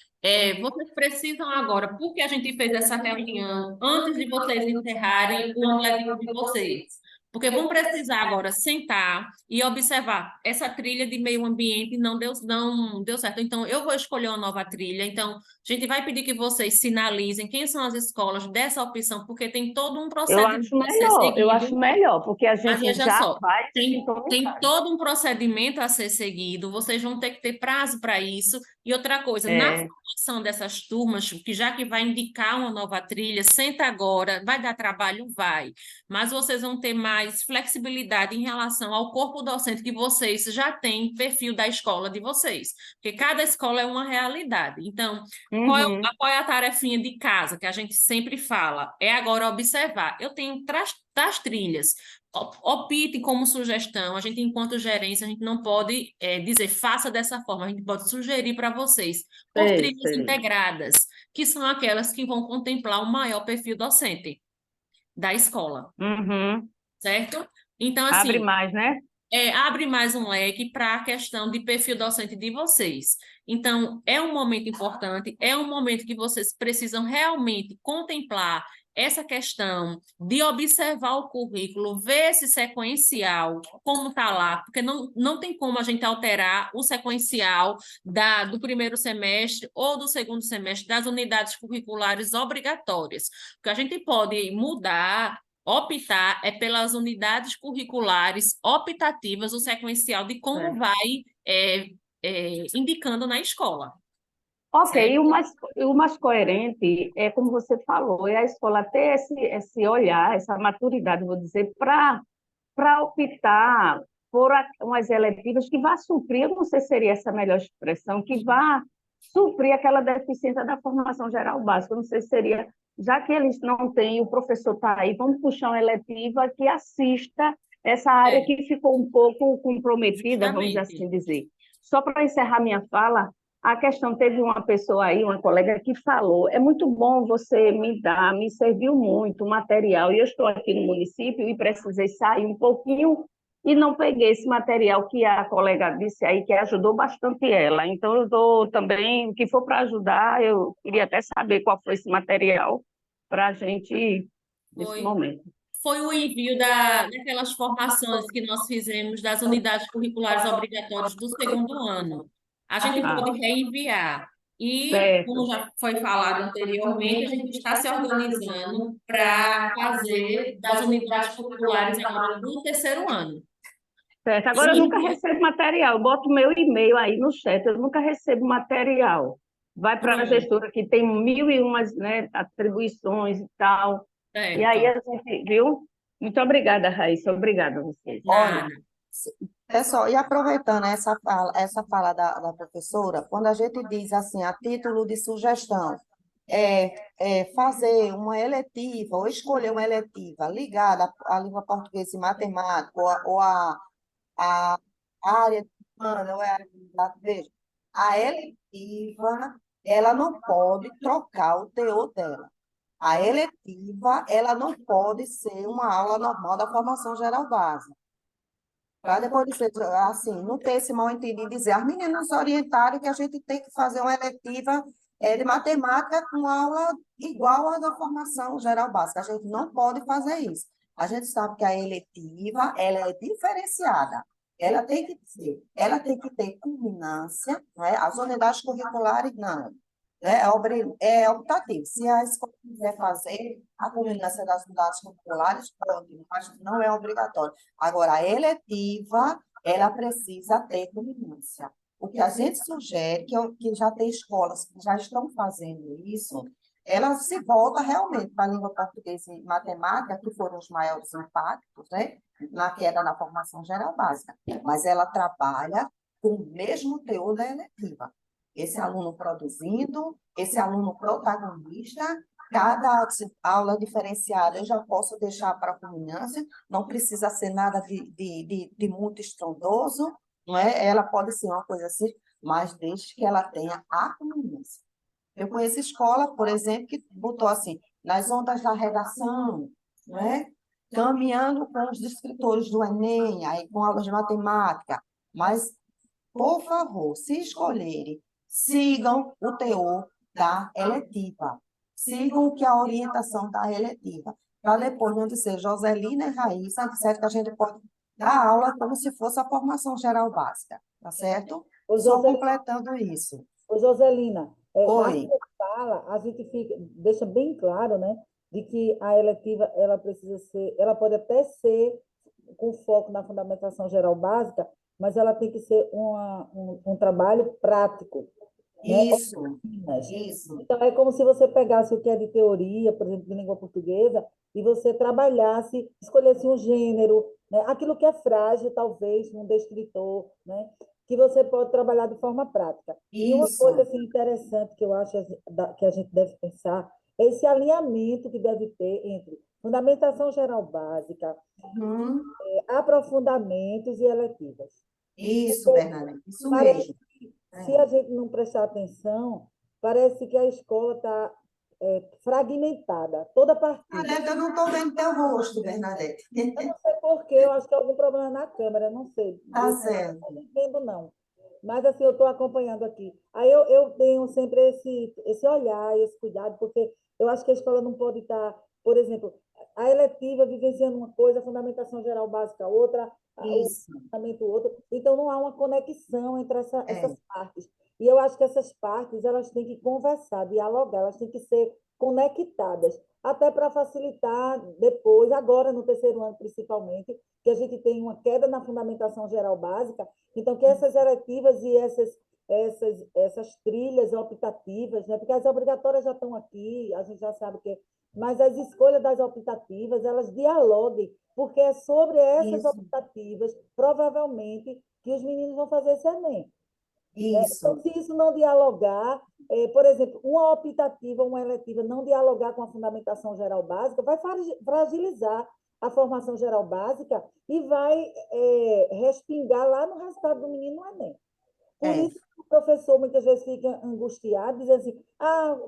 vocês precisam agora, porque a gente fez essa reunião antes de vocês encerrarem o ano letivo de vocês, Porque vão precisar agora sentar e observar, essa trilha de meio ambiente não deu certo, então eu vou escolher uma nova trilha, então a gente vai pedir que vocês sinalizem quem são as escolas dessa opção, porque tem todo um procedimento a ser eu acho seguido. melhor, porque a Mas gente veja já só, vai tem sintonizar. todo um procedimento a ser seguido, vocês vão ter que ter prazo para isso. E outra coisa, na formação dessas turmas, que já que vai indicar uma nova trilha, senta agora, vai dar trabalho? Vai. Mas vocês vão ter mais flexibilidade em relação ao corpo docente que vocês já têm perfil da escola de vocês. Porque cada escola é uma realidade. Então, qual é a tarefinha de casa que a gente sempre fala? É agora observar. Eu tenho das trilhas. Opte como sugestão. A gente, enquanto gerência, a gente não pode dizer faça dessa forma. A gente pode sugerir para vocês por trilhas integradas, que são aquelas que vão contemplar o maior perfil docente da escola, certo? Então, assim, Abre mais, né? abre mais um leque para a questão de perfil docente de vocês. Então, é um momento importante, é um momento que vocês precisam realmente contemplar essa questão de observar o currículo, ver esse sequencial, como está lá, porque não tem como a gente alterar o sequencial do primeiro semestre ou do segundo semestre das unidades curriculares obrigatórias. O que a gente pode mudar, optar pelas unidades curriculares optativas, o sequencial de como vai indicando na escola. Ok, e o mais coerente é, como você falou, é a escola ter esse olhar, essa maturidade, vou dizer, para optar por umas eletivas que vá suprir, eu não sei se seria essa a melhor expressão, que vá suprir aquela deficiência da formação geral básica, eu não sei se seria, já que eles não têm, o professor está aí, vamos puxar uma eletiva que assista essa área que ficou um pouco comprometida, vamos assim dizer. Só para encerrar minha fala, a questão, teve uma pessoa aí, uma colega que falou, é muito bom você me serviu muito o material, e eu estou aqui no município e precisei sair um pouquinho e não peguei esse material que a colega disse aí, que ajudou bastante ela. Então, eu dou também, o que for para ajudar, eu queria até saber qual foi esse material para a gente, nesse momento. Foi o envio daquelas formações que nós fizemos das unidades curriculares obrigatórias do segundo ano. A gente pode reenviar. E, como já foi falado anteriormente, a gente está se organizando para fazer das unidades curriculares agora do terceiro ano. Certo, agora eu nunca recebo material, eu boto meu e-mail aí no chat, eu nunca recebo material. Vai para a gestora que tem 1001, né, atribuições e tal. E aí a gente, viu? Muito obrigada, Raíssa, obrigada a vocês. Olha, pessoal, e aproveitando essa fala da professora, quando a gente diz assim, a título de sugestão, fazer uma eletiva ou escolher uma eletiva ligada à língua portuguesa e matemática ou a área humana, ou a área de veja, a eletiva, ela não pode trocar o teor dela. A eletiva, ela não pode ser uma aula normal da formação geral básica. Para depois de ser, assim, não ter esse mal-entendido e dizer, as meninas orientaram que a gente tem que fazer uma eletiva de matemática com aula igual à da formação geral básica. A gente não pode fazer isso. A gente sabe que a eletiva, ela é diferenciada. Ela tem que ter culminância, né? As unidades curriculares, não. É optativo. Se a escola quiser fazer a culminância das unidades curriculares, pode, mas não é obrigatório. Agora, a eletiva, ela precisa ter culminância. O que a gente sugere, que já tem escolas que já estão fazendo isso, ela se volta realmente para a língua portuguesa e matemática, que foram os maiores impactos, né, na queda da formação geral básica. Mas ela trabalha com o mesmo teor da eletiva. Esse aluno produzindo, esse aluno protagonista, cada aula diferenciada eu já posso deixar para a culminância, não precisa ser nada de muito estrondoso, não é? Ela pode ser uma coisa assim, mas desde que ela tenha a culminância. Eu conheço escola, por exemplo, que botou assim, nas ondas da redação, não é? Caminhando com os descritores do Enem, aí com aulas de matemática, mas, por favor, se escolherem, sigam o teor da eletiva. Sigam o que a orientação da eletiva. para depois não dizer Joselina e Raíssa, disseram que a gente pode dar aula como se fosse a formação geral básica, tá certo? Só completando isso. Ô, Joselina, na Oi. sua fala, a gente deixa bem claro, né, de que a eletiva, ela precisa ser, ela pode até ser com foco na fundamentação geral básica, mas ela tem que ser um trabalho prático, né? Isso, Oficinas. isso. Então, é como se você pegasse o que é de teoria, por exemplo, de língua portuguesa, e você trabalhasse, escolhesse um gênero, né? Aquilo que é frágil, talvez, num descritor, né? Que você pode trabalhar de forma prática. E uma Isso. coisa assim, interessante que eu acho que a gente deve pensar é esse alinhamento que deve ter entre fundamentação geral básica, Uhum. aprofundamentos e eletivas. Isso, Bernadette, isso Parece mesmo. que, se a gente não prestar atenção, parece que a escola está fragmentada, toda partida. Bernadette, eu não estou vendo teu rosto, Bernadette. Eu não sei por quê, eu acho que é algum problema na câmera, não sei. Tá Eu certo. não entendo, não. Mas, assim, eu estou acompanhando aqui. Aí eu tenho sempre esse olhar, esse cuidado, porque eu acho que a escola não pode estar, por exemplo, a eletiva vivenciando uma coisa, a fundamentação geral básica outra, o Isso. fundamento outro. Então, não há uma conexão entre essas É. partes. E eu acho que essas partes, elas têm que conversar, dialogar, elas têm que ser conectadas, até para facilitar depois, agora no terceiro ano principalmente, que a gente tem uma queda na fundamentação geral básica, então que essas eletivas e essas trilhas optativas, né? Porque as obrigatórias já estão aqui, a gente já sabe que, mas as escolhas das optativas, elas dialoguem, porque é sobre essas Isso. optativas, provavelmente, que os meninos vão fazer esse Enem. Isso. Então, se isso não dialogar, por exemplo, uma optativa, uma eletiva não dialogar com a fundamentação geral básica, vai fragilizar a formação geral básica e vai respingar lá no resultado do menino no Enem. Por É. isso que o professor muitas vezes fica angustiado, dizendo assim,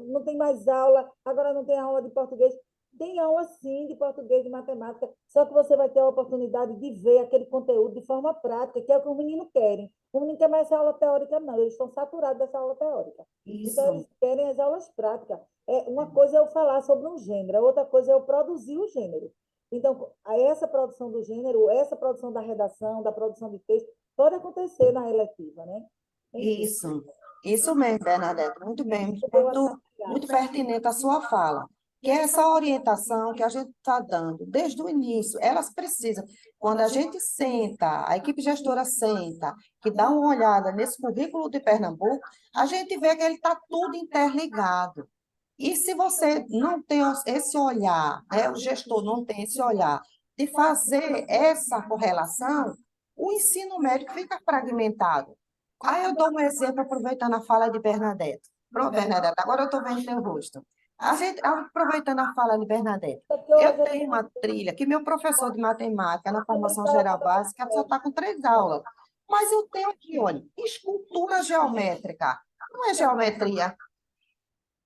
não tem mais aula, agora não tem aula de português. Tem aula, sim, de português, de matemática, só que você vai ter a oportunidade de ver aquele conteúdo de forma prática, que é o que os meninos querem. O menino quer mais essa aula teórica, não, eles estão saturados dessa aula teórica. Então, Isso. eles querem as aulas práticas. Uma coisa é eu falar sobre um gênero, a outra coisa é eu produzir o gênero. Então, essa produção do gênero, essa produção da redação, da produção de texto, pode acontecer na eletiva, né? Enfim. Isso mesmo, Bernadette, muito bem, muito pertinente a sua fala. Que é essa orientação que a gente está dando desde o início, elas precisam, quando a gente senta, a equipe gestora senta, que dá uma olhada nesse currículo de Pernambuco, a gente vê que ele está tudo interligado. E se você não tem esse olhar, né, o gestor não tem esse olhar de fazer essa correlação, o ensino médio fica fragmentado. Aí eu dou um exemplo, aproveitando a fala de Bernadette. Pronto, Bernadette, agora eu estou vendo seu rosto. Aproveitando a fala de Bernadette, eu tenho uma trilha que meu professor de matemática na formação geral básica só está com 3 aulas. Mas eu tenho aqui, olha, escultura geométrica. Não é geometria.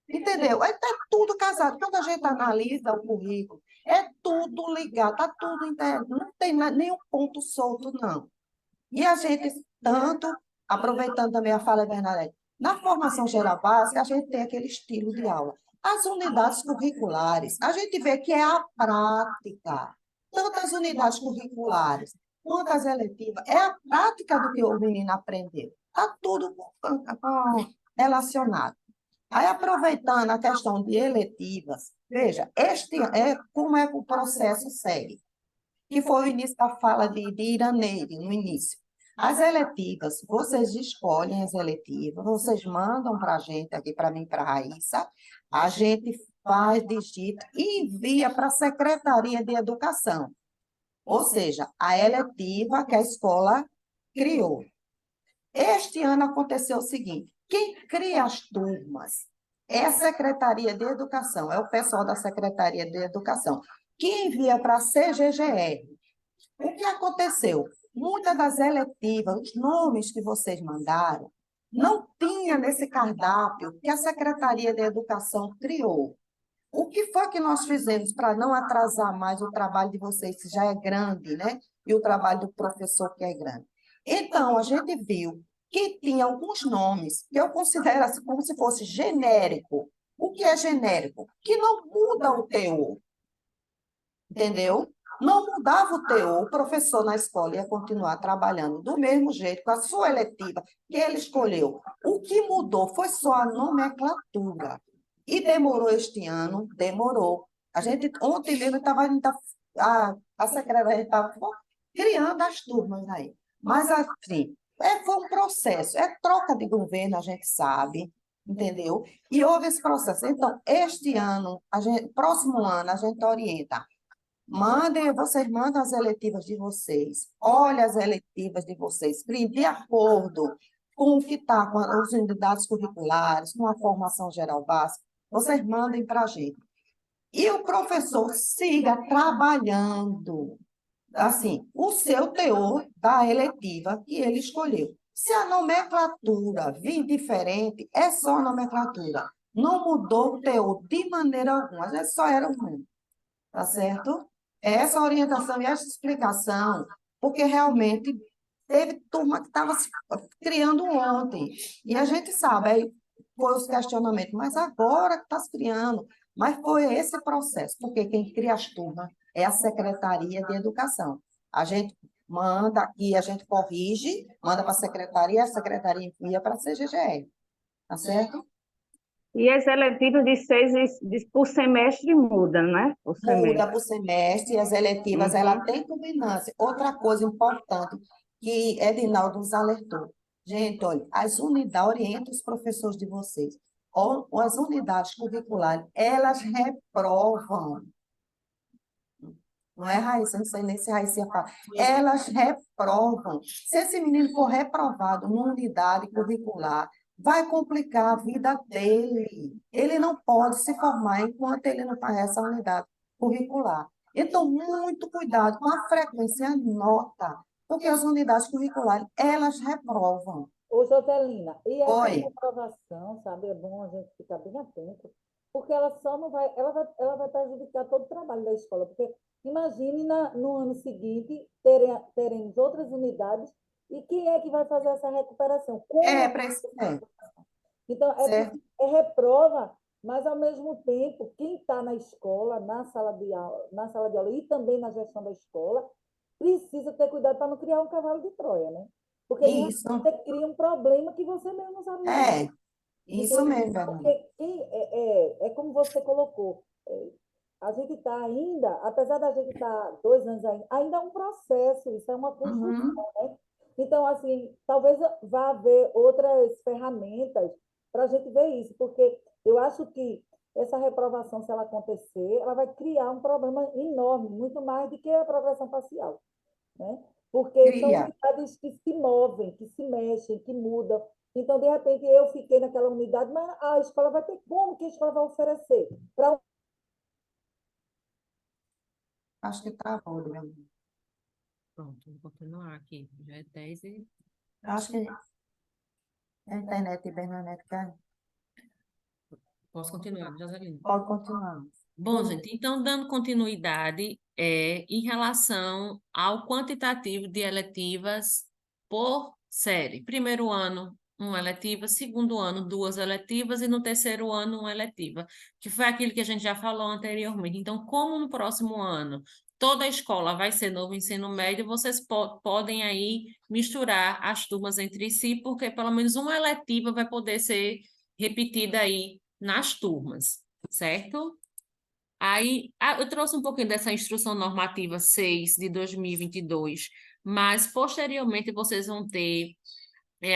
Entendeu? É tudo casado. Quando a gente analisa o currículo, é tudo ligado, está tudo interno. Não tem nenhum ponto solto, não. E a gente, tanto, aproveitando também a fala da Bernadette, na formação geral básica, a gente tem aquele estilo de aula. As unidades curriculares, a gente vê que é a prática. Tanto as unidades curriculares quanto as eletivas, é a prática do que o menino aprendeu. Está tudo relacionado. Aí, aproveitando a questão de eletivas, veja, como é que o processo segue, que foi o início da fala de Iraneide, no início. As eletivas, vocês escolhem as eletivas, vocês mandam para a gente, aqui para mim, para a Raíssa, a gente faz, digita e envia para a Secretaria de Educação. Ou seja, a eletiva que a escola criou. Este ano aconteceu o seguinte, quem cria as turmas é a Secretaria de Educação, é o pessoal da Secretaria de Educação, que envia para a CGGR. O que aconteceu? Muitas das eletivas, os nomes que vocês mandaram, não tinha nesse cardápio que a Secretaria de Educação criou. O que foi que nós fizemos para não atrasar mais o trabalho de vocês, que já é grande, né? E o trabalho do professor, que é grande. Então, a gente viu que tinha alguns nomes que eu considero assim, como se fosse genérico. O que é genérico? Que não muda o teor. entendeu? Não mudava o teor, o professor na escola ia continuar trabalhando do mesmo jeito, com a sua eletiva que ele escolheu. O que mudou foi só a nomenclatura. E demorou este ano, demorou. Ontem mesmo a secretária estava criando as turmas aí. Mas, assim, foi um processo, é troca de governo, a gente sabe, entendeu? E houve esse processo. Então, este ano, próximo ano, a gente orienta. Vocês mandam as eletivas de vocês, olha as eletivas de vocês, de acordo com o que está, com as unidades curriculares, com a formação geral básica, vocês mandem para a gente. E o professor siga trabalhando, assim, o seu teor da eletiva que ele escolheu. Se a nomenclatura vir diferente, é só a nomenclatura. Não mudou o teor de maneira alguma, só era o nome, tá certo? Essa orientação e essa explicação, porque realmente teve turma que estava se criando ontem, e a gente sabe, aí foi os questionamentos, mas agora que está se criando, mas foi esse processo, porque quem cria as turmas é a Secretaria de Educação. A gente manda aqui, a gente corrige, manda para a secretaria envia para a CGGE, tá certo? E as eletivas de 6 por semestre mudam, né? Muda por semestre, as eletivas, ela tem culminância. Outra coisa importante que Edinaldo nos alertou. Gente, olha, as unidades, orienta os professores de vocês. As unidades curriculares, elas reprovam. Não é, Raíssa? Não sei nem se Raíssa ia falar. Elas reprovam. Se esse menino for reprovado numa unidade curricular, vai complicar a vida dele. Ele não pode se formar enquanto ele não faz essa unidade curricular. Então, muito cuidado com a frequência e a nota, porque as unidades curriculares, elas reprovam. Ô, Joselina, e essa Oi. reprovação, sabe, é bom a gente ficar bem atento, porque ela só não vai, ela vai prejudicar todo o trabalho da escola, porque imagine no ano seguinte teremos outras unidades, e quem é que vai fazer essa recuperação? Como Para esse tempo. Então, reprova, mas, ao mesmo tempo, quem está na escola, na sala de aula e também na gestão da escola, precisa ter cuidado para não criar um cavalo de Troia, né? Porque você cria um problema que você mesmo não sabe. Isso Então, mesmo. porque é como você colocou, a gente está ainda, apesar da gente estar 2 anos ainda é um processo, isso é uma construção, né? Então, assim, talvez vá haver outras ferramentas para a gente ver isso, porque eu acho que essa reprovação, se ela acontecer, ela vai criar um problema enorme, muito mais do que a progressão parcial, né? Porque são unidades que se movem, que se mexem, que mudam. Então, de repente, eu fiquei naquela unidade, mas a escola vai ter como que a escola vai oferecer? Acho que travou, né? Pronto, vou continuar aqui. Já é 10 e... Acho que a internet e Bernadette caiu. Posso continuar, Joselina? Pode continuar. Bom, gente, então, dando continuidade, em relação ao quantitativo de eletivas por série. Primeiro ano, uma eletiva, segundo ano, 2 eletivas, e no terceiro ano, uma eletiva, que foi aquilo que a gente já falou anteriormente. Então, como no próximo ano toda a escola vai ser novo ensino médio, vocês podem aí misturar as turmas entre si, porque pelo menos uma eletiva vai poder ser repetida aí nas turmas, certo? Aí, eu trouxe um pouquinho dessa Instrução Normativa 6 de 2022, mas posteriormente vocês vão ter,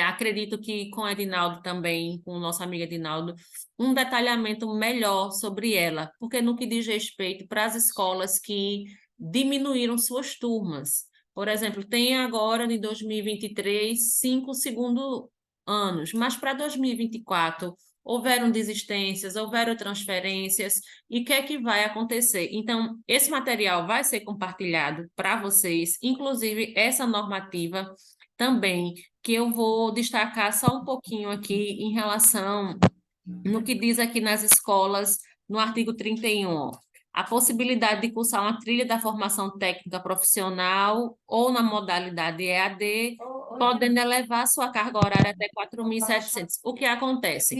acredito que com a Edinaldo também, com o nosso amigo Edinaldo, um detalhamento melhor sobre ela, porque no que diz respeito para as escolas que diminuíram suas turmas. Por exemplo, tem agora, em 2023, 5 segundo anos, mas para 2024 houveram desistências, houveram transferências, e o que é que vai acontecer? Então, esse material vai ser compartilhado para vocês, inclusive essa normativa também, que eu vou destacar só um pouquinho aqui em relação no que diz aqui nas escolas, no artigo 31, ó. A possibilidade de cursar uma trilha da formação técnica profissional ou na modalidade EAD, podendo elevar sua carga horária até 4.700. O que acontece?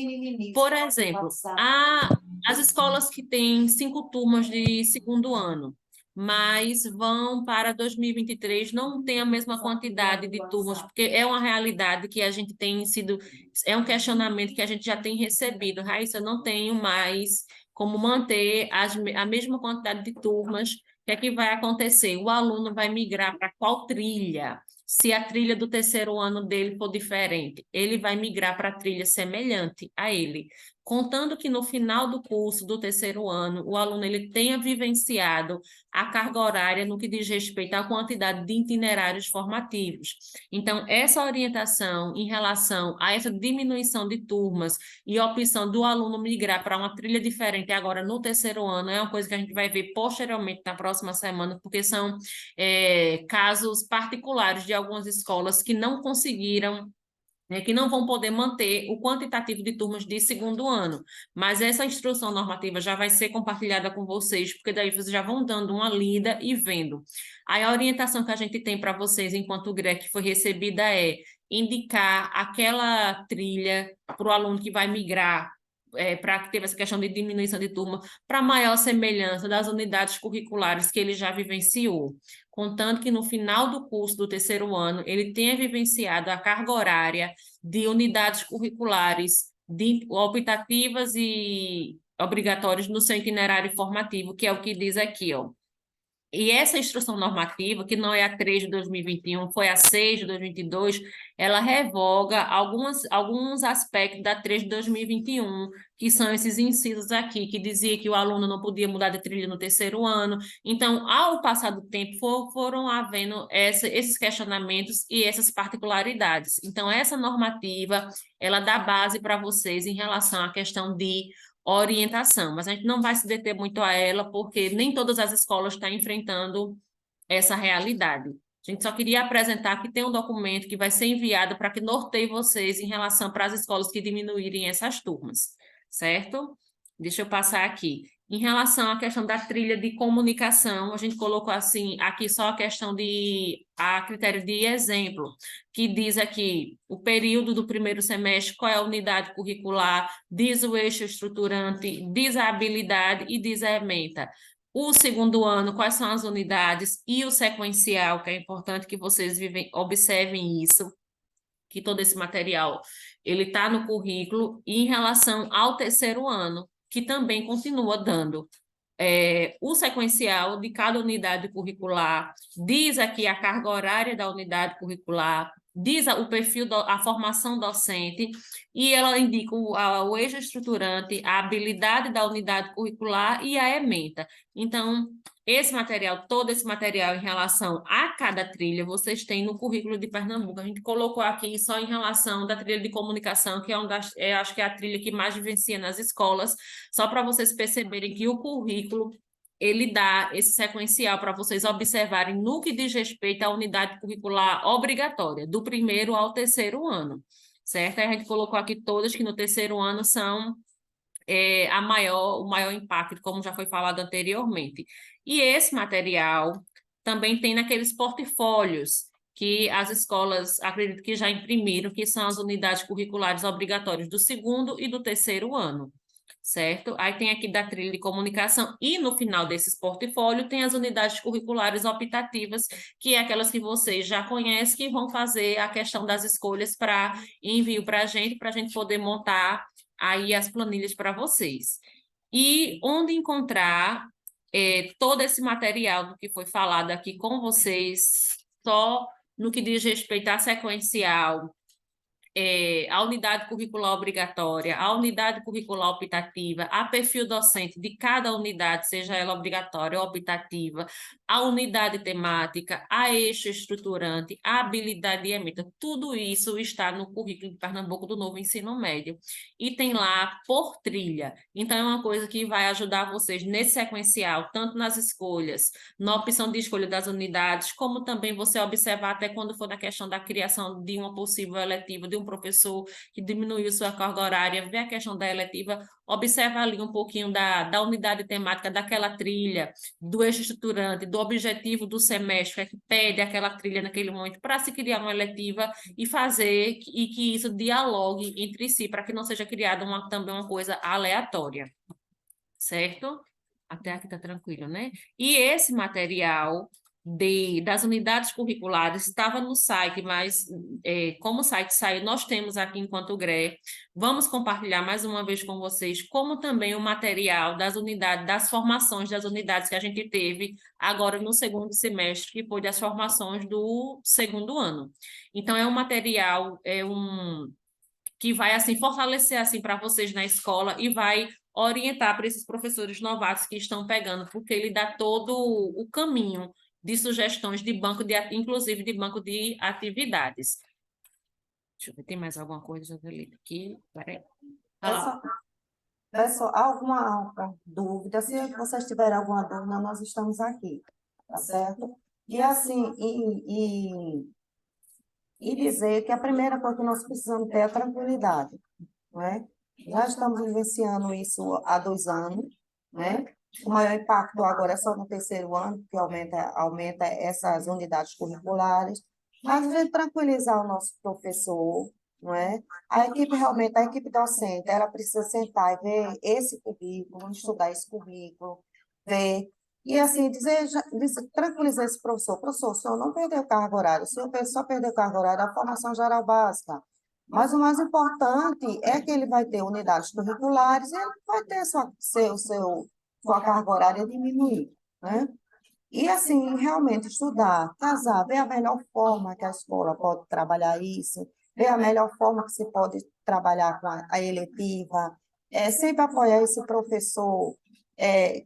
Por exemplo, as escolas que têm 5 turmas de segundo ano, mas vão para 2023, não tem a mesma quantidade de turmas, porque é uma realidade que a gente tem sido, é um questionamento que a gente já tem recebido. Raíssa, eu não tenho mais como manter a mesma quantidade de turmas. O que é que vai acontecer? O aluno vai migrar para qual trilha? Se a trilha do terceiro ano dele for diferente, ele vai migrar para a trilha semelhante a ele, contando que no final do curso do terceiro ano, o aluno ele tenha vivenciado a carga horária no que diz respeito à quantidade de itinerários formativos. Então, essa orientação em relação a essa diminuição de turmas e a opção do aluno migrar para uma trilha diferente agora no terceiro ano é uma coisa que a gente vai ver posteriormente na próxima semana, porque são casos particulares de algumas escolas que não conseguiram, que não vão poder manter o quantitativo de turmas de segundo ano. Mas essa instrução normativa já vai ser compartilhada com vocês, porque daí vocês já vão dando uma lida e vendo. Aí a orientação que a gente tem para vocês, enquanto o GREC foi recebida, é indicar aquela trilha para o aluno que vai migrar, para que teve essa questão de diminuição de turma, para maior semelhança das unidades curriculares que ele já vivenciou, contando que no final do curso do terceiro ano ele tenha vivenciado a carga horária de unidades curriculares optativas e obrigatórias no seu itinerário formativo, que é o que diz aqui, ó. E essa instrução normativa, que não é a 3 de 2021, foi a 6 de 2022, ela revoga alguns aspectos da 3 de 2021, que são esses incisos aqui, que dizia que o aluno não podia mudar de trilha no terceiro ano. Então, ao passar do tempo, foram havendo esses questionamentos e essas particularidades. Então, essa normativa, ela dá base para vocês em relação à questão de orientação, mas a gente não vai se deter muito a ela, porque nem todas as escolas estão enfrentando essa realidade. A gente só queria apresentar que tem um documento que vai ser enviado para que norteie vocês em relação para as escolas que diminuírem essas turmas, certo? Deixa eu passar aqui. Em relação à questão da trilha de comunicação, a gente colocou assim, aqui só a critério de exemplo, que diz aqui o período do primeiro semestre, qual é a unidade curricular, diz o eixo estruturante, diz a habilidade e diz a ementa. O segundo ano, quais são as unidades e o sequencial, que é importante que vocês observem isso, que todo esse material ele está no currículo, e em relação ao terceiro ano, que também continua dando o sequencial de cada unidade curricular, diz aqui a carga horária da unidade curricular, diz o perfil, a formação docente, e ela indica o eixo estruturante, a habilidade da unidade curricular e a ementa. Então, todo esse material em relação a cada trilha, vocês têm no currículo de Pernambuco. A gente colocou aqui só em relação da trilha de comunicação, que acho que é a trilha que mais vivencia nas escolas, só para vocês perceberem que o currículo ele dá esse sequencial para vocês observarem no que diz respeito à unidade curricular obrigatória, do primeiro ao terceiro ano, certo? Aí a gente colocou aqui todas que no terceiro ano são o maior impacto, como já foi falado anteriormente. E esse material também tem naqueles portfólios que as escolas, acredito que já imprimiram, que são as unidades curriculares obrigatórias do segundo e do terceiro ano, certo? Aí tem aqui da trilha de comunicação, e no final desses portfólios tem as unidades curriculares optativas, que é aquelas que vocês já conhecem, que vão fazer a questão das escolhas para envio para a gente poder montar aí as planilhas para vocês. E onde encontrar todo esse material do que foi falado aqui com vocês, só no que diz respeito à sequencial, a unidade curricular obrigatória, a unidade curricular optativa, a perfil docente de cada unidade, seja ela obrigatória ou optativa, a unidade temática, a eixo estruturante, a habilidade e ementa. Tudo isso está no currículo de Pernambuco do novo ensino médio. E tem lá por trilha. Então, é uma coisa que vai ajudar vocês nesse sequencial, tanto nas escolhas, na opção de escolha das unidades, como também você observar até quando for na questão da criação de uma possível eletiva, de um professor que diminuiu sua carga horária, vê a questão da eletiva, observa ali um pouquinho da unidade temática daquela trilha, do eixo estruturante, do objetivo do semestre, que pede aquela trilha naquele momento, para se criar uma eletiva e fazer e que isso dialogue entre si, para que não seja criada também uma coisa aleatória, certo? Até aqui está tranquilo, né? E esse material das unidades curriculares estava no site, mas como o site saiu, nós temos aqui enquanto GRE, vamos compartilhar mais uma vez com vocês, como também o material das unidades, das formações das unidades que a gente teve agora no segundo semestre, que foi das formações do segundo ano. Então, é um material, que vai assim fortalecer assim para vocês na escola e vai orientar para esses professores novatos que estão pegando, porque ele dá todo o caminho de sugestões de banco inclusive de banco de atividades. Deixa eu ver, tem mais alguma coisa, Joselita, aqui? Peraí. Pessoal, alguma dúvida? Se vocês tiverem alguma dúvida, nós estamos aqui, tá certo? E assim, e dizer que a primeira coisa que nós precisamos ter é a tranquilidade, não é? Já estamos vivenciando isso há 2 anos, né? O maior impacto agora é só no terceiro ano, porque aumenta essas unidades curriculares, mas a gente tranquilizar o nosso professor, não é? A equipe docente, ela precisa sentar e ver esse currículo, estudar esse currículo, ver, e assim, tranquilizar esse professor, o senhor não perdeu carga horária, o senhor só perdeu carga horária da formação geral básica, mas o mais importante é que ele vai ter unidades curriculares e ele vai ter sua carga horária diminuir, né? E, assim, realmente estudar, casar, ver a melhor forma que a escola pode trabalhar isso, ver a melhor forma que se pode trabalhar com a eletiva, sempre apoiar esse professor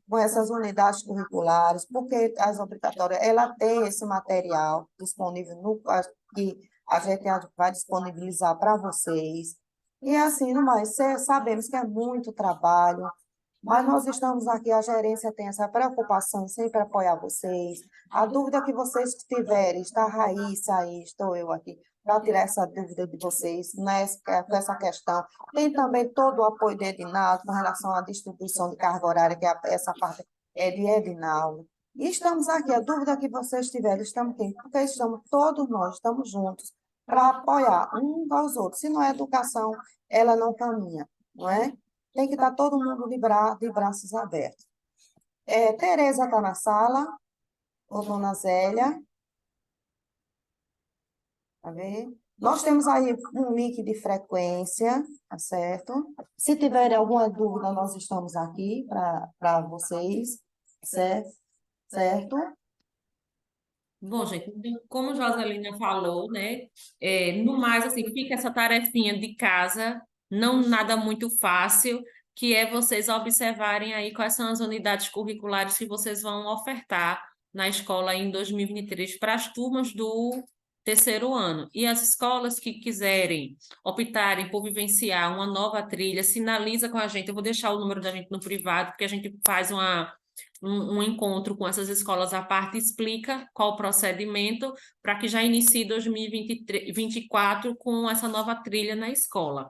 com essas unidades curriculares, porque as obrigatórias, ela tem esse material disponível que a gente vai disponibilizar para vocês. E assim, no mais, sabemos que é muito trabalho, mas nós estamos aqui, a gerência tem essa preocupação em sempre apoiar vocês. A dúvida que vocês tiverem, está a Raíssa aí, estou eu aqui, para tirar essa dúvida de vocês nessa questão. Tem também todo o apoio de Edinaldo com relação à distribuição de carga horária, que essa parte é de Edinaldo. E estamos aqui, a dúvida que vocês tiverem, estamos aqui, porque todos nós estamos juntos para apoiar uns aos outros. Se não é educação, ela não caminha, não é? Tem que estar todo mundo de braços abertos. Tereza está na sala, ou Dona Zélia. Tá vendo? Nós temos aí um link de frequência, tá certo? Se tiverem alguma dúvida, nós estamos aqui para vocês, certo? Bom, gente, como a Joselina falou, né? No mais, assim, fica essa tarefinha de casa, não nada muito fácil, que é vocês observarem aí quais são as unidades curriculares que vocês vão ofertar na escola em 2023 para as turmas do terceiro ano. E as escolas que quiserem optarem por vivenciar uma nova trilha, sinaliza com a gente. Eu vou deixar o número da gente no privado, porque a gente faz um encontro com essas escolas à parte, explica qual o procedimento para que já inicie 2024 com essa nova trilha na escola.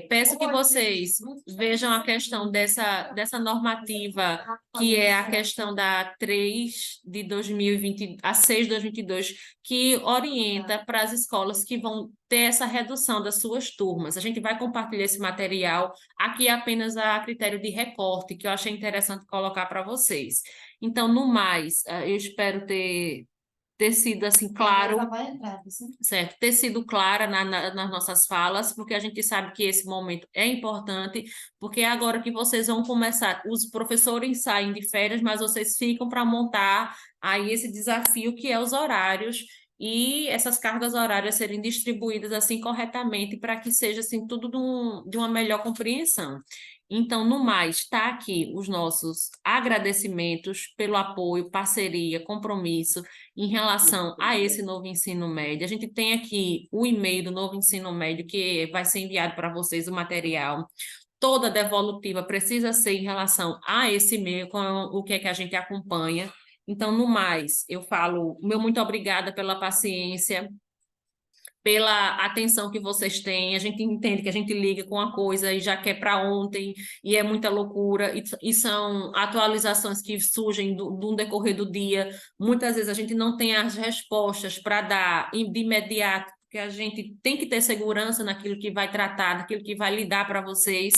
Peço que vocês vejam a questão dessa normativa, que é a questão da 3 de 2020, a 6 de 2022, que orienta para as escolas que vão ter essa redução das suas turmas. A gente vai compartilhar esse material aqui apenas a critério de recorte, que eu achei interessante colocar para vocês. Então, no mais, eu espero ter sido assim claro, certo? Ter sido clara nas nossas falas, porque a gente sabe que esse momento é importante, porque é agora que vocês vão começar, os professores saem de férias, mas vocês ficam para montar aí esse desafio que é os horários e essas cargas horárias serem distribuídas assim corretamente para que seja assim tudo de uma melhor compreensão. Então, no mais, está aqui os nossos agradecimentos pelo apoio, parceria, compromisso em relação a esse novo ensino médio. A gente tem aqui o e-mail do novo ensino médio, que vai ser enviado para vocês o material. Toda devolutiva precisa ser em relação a esse e-mail, com o que é que a gente acompanha. Então, no mais, eu falo, meu muito obrigada pela paciência, pela atenção que vocês têm. A gente entende que a gente liga com a coisa e já quer para ontem, e é muita loucura, e são atualizações que surgem do decorrer do dia. Muitas vezes a gente não tem as respostas para dar de imediato, porque a gente tem que ter segurança naquilo que vai tratar, naquilo que vai lidar para vocês,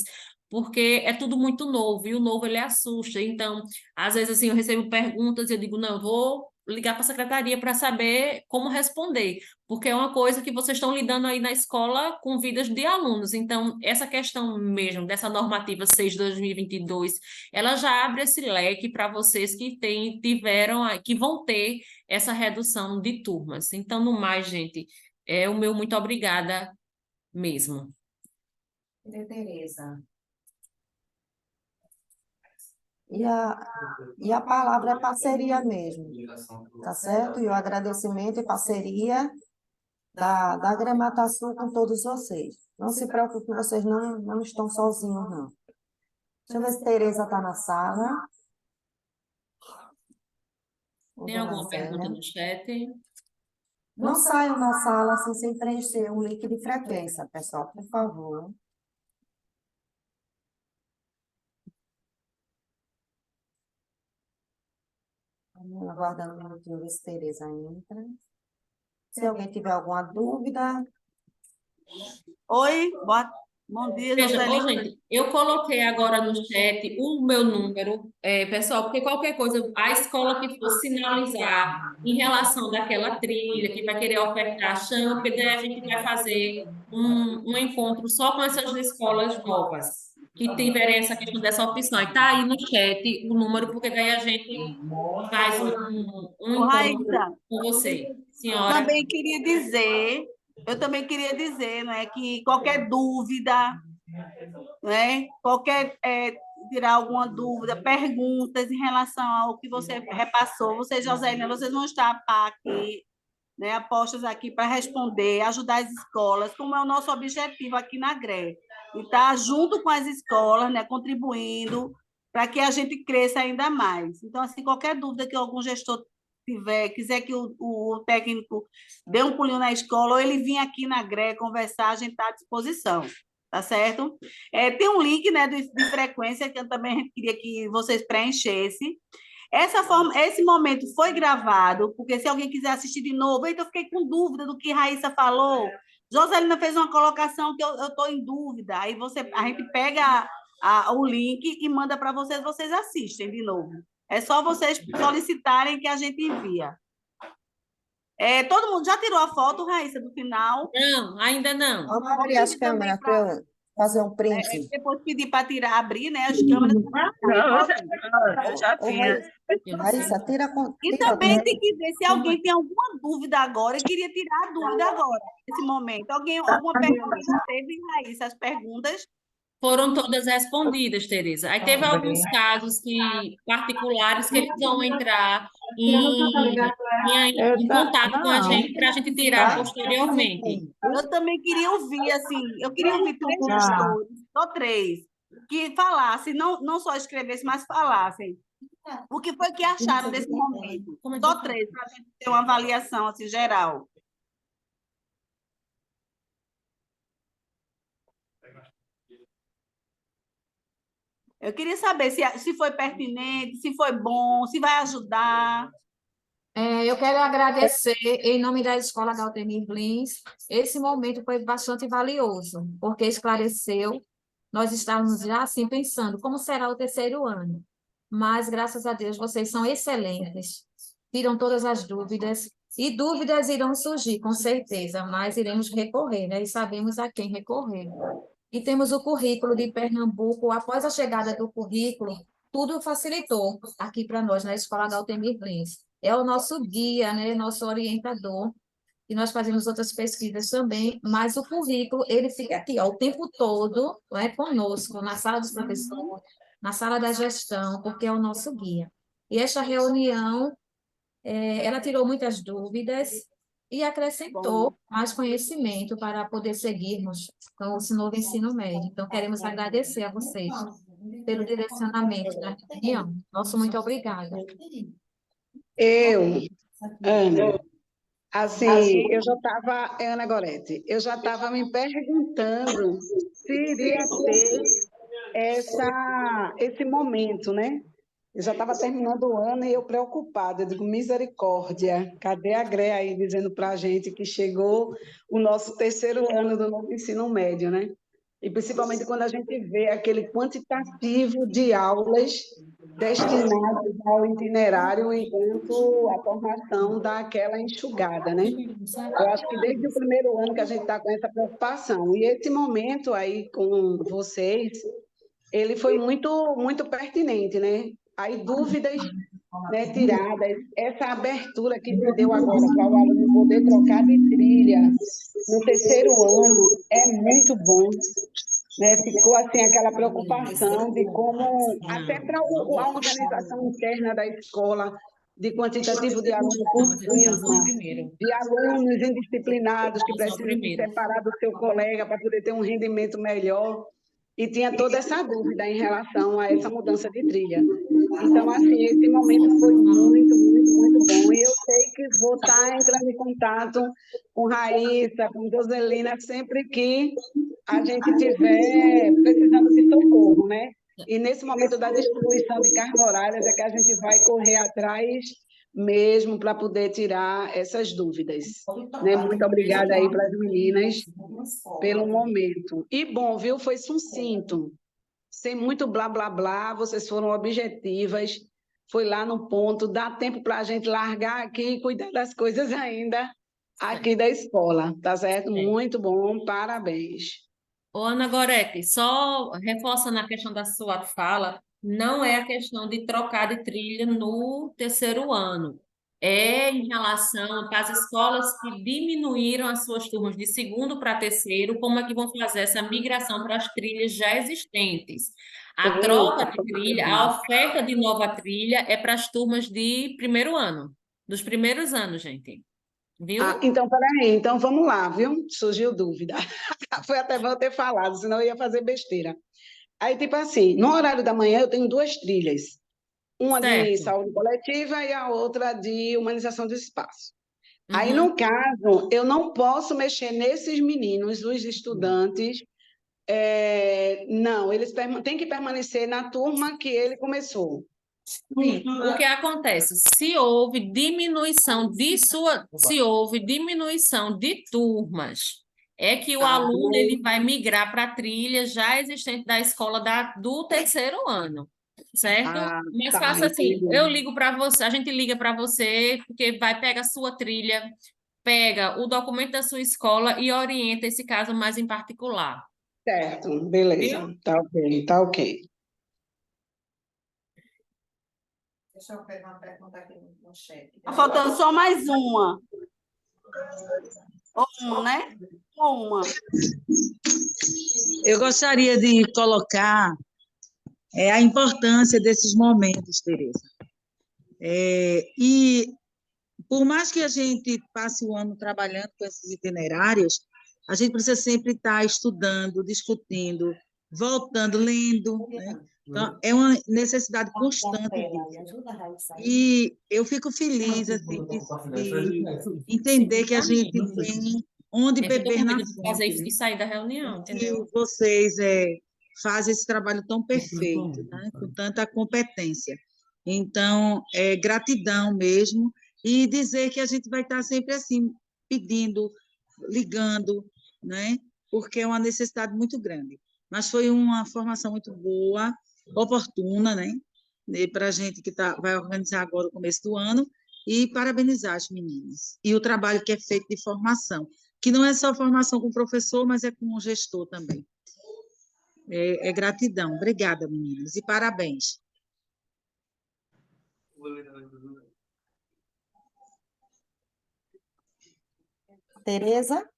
porque é tudo muito novo, e o novo ele assusta. Então, às vezes assim, eu recebo perguntas e eu digo, não, eu vou ligar para a secretaria para saber como responder, porque é uma coisa que vocês estão lidando aí na escola com vidas de alunos. Então, essa questão mesmo dessa normativa 6 de 2022, ela já abre esse leque para vocês que tiveram, que vão ter essa redução de turmas. Então, no mais, gente, é o meu muito obrigada mesmo. Tereza. E a palavra é parceria mesmo, tá certo? E o agradecimento e parceria da Grematasul com todos vocês. Não se preocupe, vocês não estão sozinhos, não. Deixa eu ver se Tereza está na sala. Tem alguma pergunta no chat? Não saiam da sala assim, sem preencher um link de frequência, pessoal, por favor. Aguardando um minutinho, ver se Tereza entra. Se alguém tiver alguma dúvida. Oi, bom dia, Veja, Joselina. gente, eu coloquei agora no chat o meu número, pessoal, porque qualquer coisa, a escola que for sinalizar em relação daquela trilha, que vai querer ofertar, chama, porque daí a gente vai fazer um encontro só com essas escolas novas, que tiverem essa questão dessa opção. E tá aí no chat o número, porque daí a gente faz um encontro Raíssa, com você, eu senhora. também queria dizer, né, que qualquer dúvida, né, tirar alguma dúvida, perguntas em relação ao que você repassou, Joselina, vocês vão estar aqui, né, apostas aqui para responder, ajudar as escolas, como é o nosso objetivo aqui na GRE, e estar junto com as escolas, né, contribuindo para que a gente cresça ainda mais. Então, assim, qualquer dúvida que algum gestor quiser que o técnico dê um pulinho na escola, ou ele vir aqui na GRE conversar, a gente está à disposição, tá certo? Tem um link, né, de frequência que eu também queria que vocês preenchessem. Esse momento foi gravado, porque se alguém quiser assistir de novo, então eu fiquei com dúvida do que Raíssa falou. Joselina fez uma colocação que eu estou em dúvida. Aí a gente pega o link e manda para vocês, vocês assistem de novo. É só vocês solicitarem que a gente envia. Todo mundo já tirou a foto, Raíssa, do final? Não, ainda não. Vamos abrir as câmeras para eu fazer um print. Depois pedir para abrir, né, as câmeras. Eu já tinha. Raíssa, tira E também tem que ver se alguém tem alguma dúvida agora. Eu queria tirar a dúvida agora, nesse momento. Alguma pergunta já teve, Raíssa? As perguntas? Foram todas respondidas, Tereza. Aí teve alguns casos particulares que eles vão entrar em contato com a gente para a gente tirar posteriormente. Eu também queria ouvir, assim, eu queria ouvir 3 gestores, só 3, que falassem, não só escrevessem, mas falassem. O que foi que acharam desse momento? Só 3, para a gente ter uma avaliação assim, geral. Eu queria saber se foi pertinente, se foi bom, se vai ajudar. Eu quero agradecer, em nome da Escola Galtemir Lins, esse momento foi bastante valioso, porque esclareceu, nós estávamos já assim pensando, como será o terceiro ano? Mas, graças a Deus, vocês são excelentes, tiram todas as dúvidas, e dúvidas irão surgir, com certeza, mas iremos recorrer, né? E sabemos a quem recorrer. E temos o currículo de Pernambuco, após a chegada do currículo, tudo facilitou aqui para nós, na Escola Galtemir Lins. É o nosso guia, né? Nosso orientador, e nós fazemos outras pesquisas também, mas o currículo, ele fica aqui, ó, o tempo todo, conosco, na sala dos professores, na sala da gestão, porque é o nosso guia. E esta reunião, ela tirou muitas dúvidas e acrescentou mais conhecimento para poder seguirmos com esse novo ensino médio. Então, queremos agradecer a vocês pelo direcionamento da reunião. Nosso muito obrigada. Ana, assim, eu já estava, Ana Gorete, eu já estava me perguntando se iria ter esse momento, né? Eu já estava terminando o ano e eu preocupada, eu digo, misericórdia, cadê a GRE aí dizendo para a gente que chegou o nosso terceiro ano do novo ensino médio, né? E principalmente quando a gente vê aquele quantitativo de aulas destinadas ao itinerário enquanto a formação dá aquela enxugada, né? Eu acho que desde o primeiro ano que a gente está com essa preocupação. E esse momento aí com vocês, ele foi muito pertinente, né? Aí dúvidas, né, tiradas, essa abertura que se deu agora para o aluno poder trocar de trilha no terceiro ano é muito bom, né? Ficou assim aquela preocupação de como, até para a organização interna da escola, de quantitativo de alunos por turma, de alunos indisciplinados que precisam se separar do seu colega para poder ter um rendimento melhor, e tinha toda essa dúvida em relação a essa mudança de trilha. Então, assim, esse momento foi muito bom. E eu sei que vou estar entrando em contato com Raíssa, com Joselina, sempre que a gente estiver precisando de socorro, né? E nesse momento da distribuição de cargas horárias é que a gente vai correr atrás mesmo para poder tirar essas dúvidas. Né? Muito obrigada aí para as meninas pelo momento. E bom, viu? Foi sucinto, sem muito blá, blá, blá, vocês foram objetivas, foi lá no ponto, dá tempo para a gente largar aqui e cuidar das coisas ainda aqui da escola, tá certo? Muito bom, parabéns. Ô, Ana Gorete, só reforçando a questão da sua fala, não é a questão de trocar de trilha no terceiro ano. É em relação às escolas que diminuíram as suas turmas de segundo para terceiro, como é que vão fazer essa migração para as trilhas já existentes. A troca de trilha, a oferta de nova trilha é para as turmas de primeiro ano, dos primeiros anos, gente. Viu? Então, peraí, então vamos lá, viu? Surgiu dúvida. Foi até bom ter falado, senão eu ia fazer besteira. Aí, tipo assim, no horário da manhã eu tenho 2 trilhas. Uma de saúde coletiva e a outra de humanização do espaço. Aí, no caso, eu não posso mexer nesses meninos, os estudantes. Não, eles têm que permanecer na turma que ele começou. O que acontece? Se houve diminuição de turmas, é que o aluno ele vai migrar para a trilha já existente da escola do terceiro ano, certo? Mas faça assim, eu ligo para você, a gente liga para você, porque vai pegar a sua trilha, pega o documento da sua escola e orienta esse caso mais em particular. Certo, beleza. Viu? Tá ok. Deixa eu pegar uma pergunta aqui no chat. Tá faltando só mais uma. Ou né? Ou uma. Eu gostaria de colocar a importância desses momentos, Tereza. E por mais que a gente passe o ano trabalhando com esses itinerários, a gente precisa sempre estar estudando, discutindo, voltando, lendo, né? Então, é uma necessidade constante disso. E eu fico feliz assim, de entender que a gente tem onde beber na fonte. E sair da reunião, entendeu? E vocês fazem esse trabalho tão perfeito, né? Com tanta competência. Então, gratidão mesmo, e dizer que a gente vai estar sempre assim, pedindo, ligando, né? Porque é uma necessidade muito grande. Mas foi uma formação muito boa, oportuna, né? Para a gente que vai organizar agora o começo do ano, e parabenizar as meninas. E o trabalho que é feito de formação, que não é só formação com o professor, mas é com o gestor também. Gratidão. Obrigada, meninas, e parabéns. Tereza?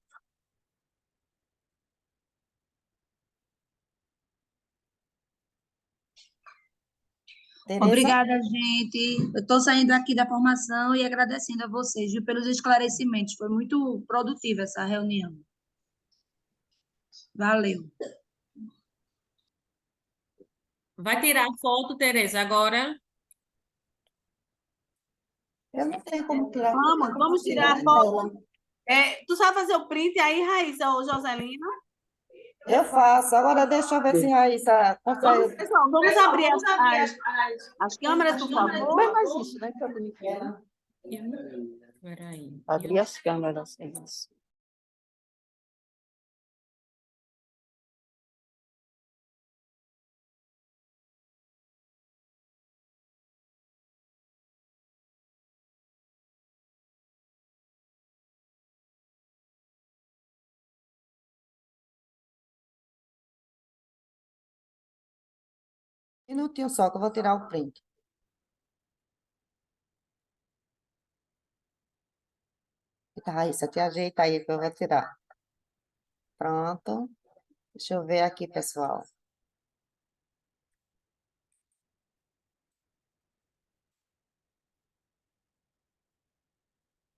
Obrigada, gente. Eu estou saindo aqui da formação e agradecendo a vocês, viu, pelos esclarecimentos. Foi muito produtiva essa reunião. Valeu. Vai tirar a foto, Tereza, agora? Eu não tenho como tirar. Vamos tirar a foto. Tu sabe fazer o print aí, Raíssa ou Joselina? Eu faço. Agora deixa eu ver se Raíssa consegue. Pessoal, vamos abrir as câmeras, por favor. Bem mais isso, né? Peraí. Abrir as câmeras. Um minutinho só que eu vou tirar o print. Tá, isso aqui ajeita aí que eu vou tirar. Pronto. Deixa eu ver aqui, pessoal.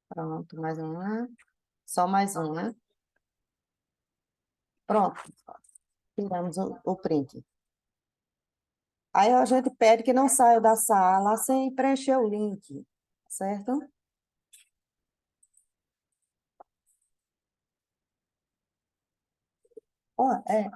Pronto, mais uma. Só mais um, né? Pronto. Tiramos o print. Aí a gente pede que não saia da sala sem preencher o link, certo? Ó, é.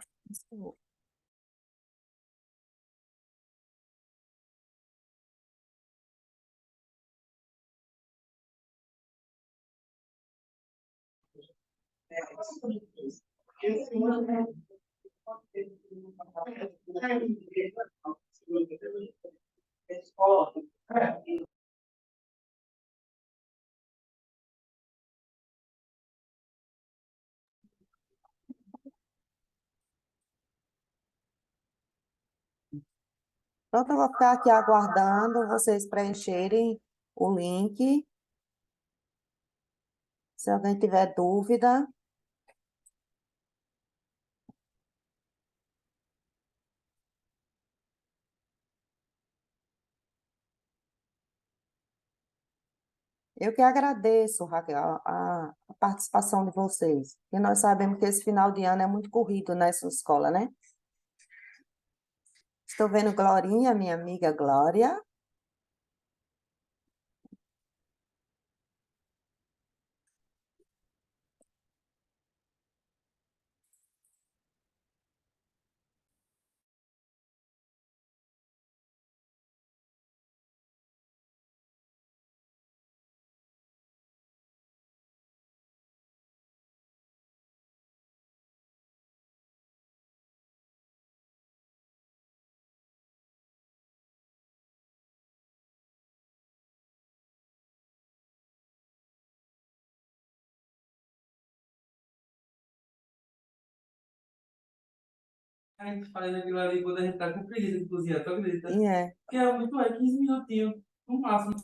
Pronto, eu vou ficar aqui aguardando vocês preencherem o link. Se alguém tiver dúvida. Eu que agradeço, Raquel, a participação de vocês. E nós sabemos que esse final de ano é muito corrido nessa escola, né? Estou vendo Glorinha, minha amiga Glória. A gente faz aquilo ali quando a gente tá com preguiça de cozinhar, tu acredita? E é. Que é muito, 15 minutinhos, no máximo.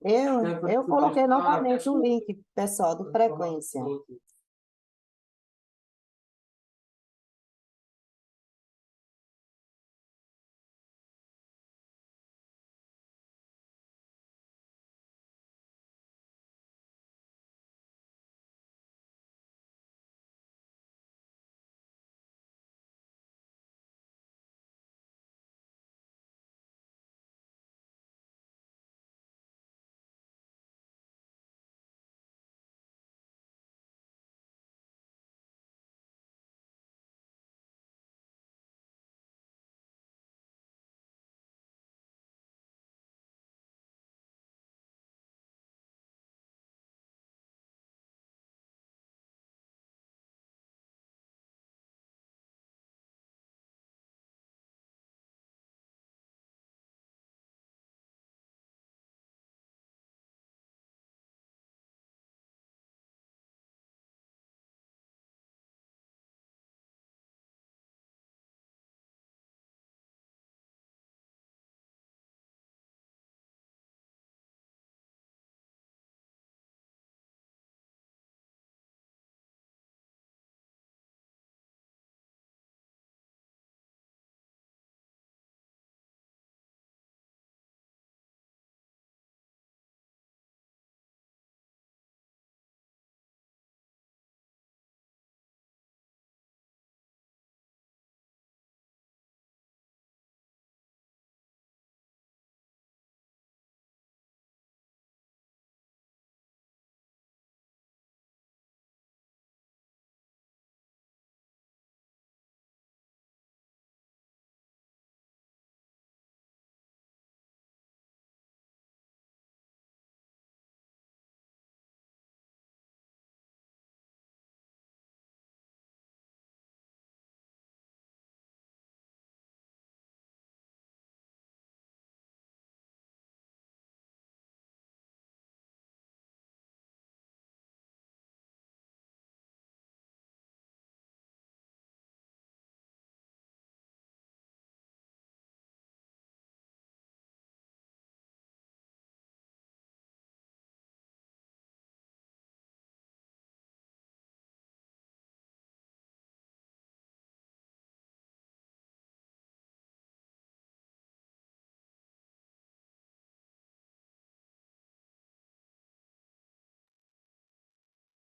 Eu coloquei novamente o link, pessoal, do Frequência.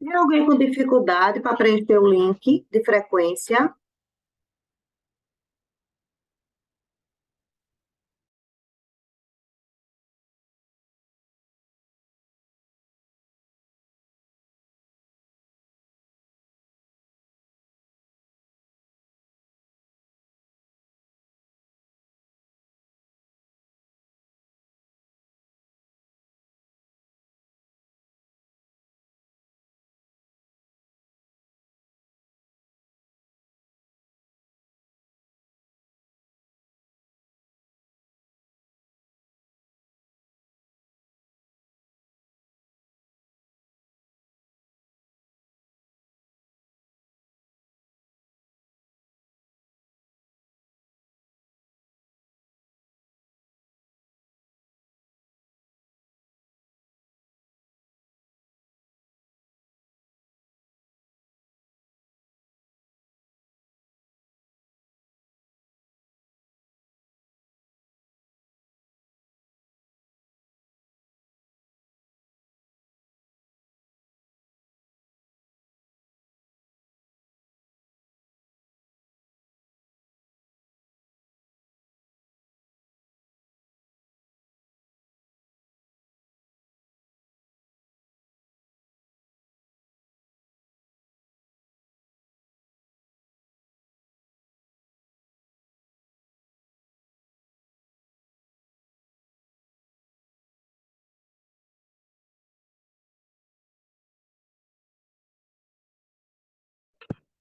Tem alguém com dificuldade para preencher o link de frequência?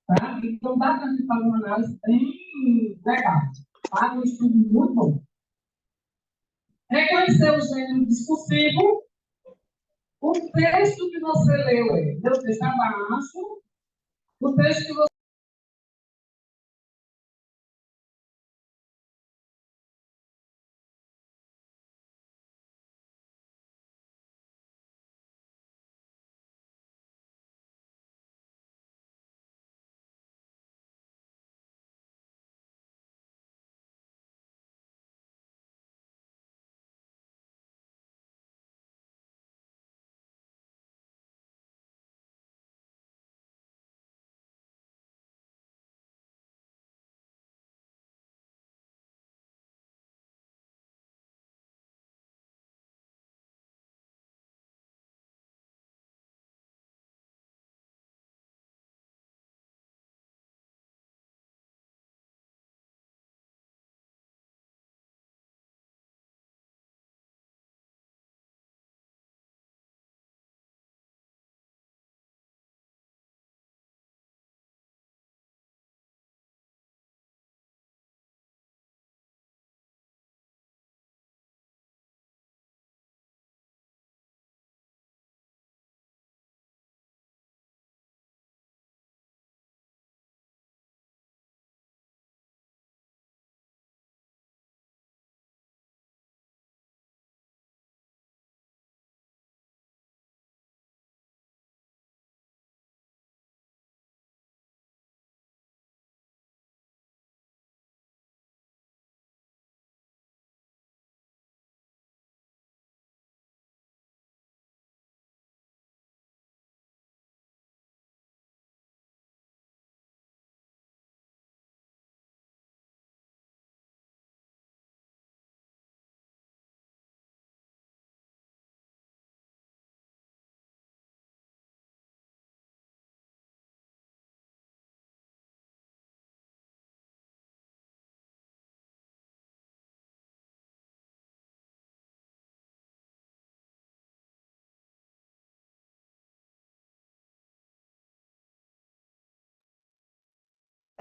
Tá? Então, dá para a gente fazer uma análise bem legal. Tá? Um estudo muito bom. Reconhecer o gênero discursivo. O texto que você leu é, meu texto abaixo, o texto que você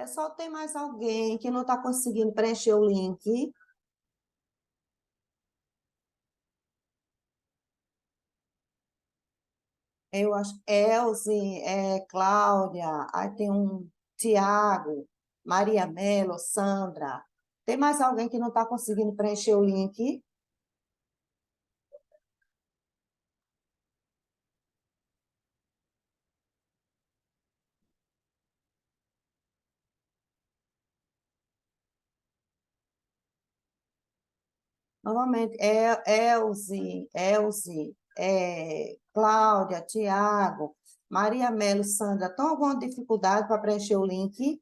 Pessoal, tem mais alguém que não está conseguindo preencher o link? Eu acho, Elze, Cláudia, aí tem um Tiago, Maria Melo, Sandra. Tem mais alguém que não está conseguindo preencher o link? Novamente, Elze, Cláudia, Tiago. Maria Melo, Sandra, estão com alguma dificuldade para preencher o link?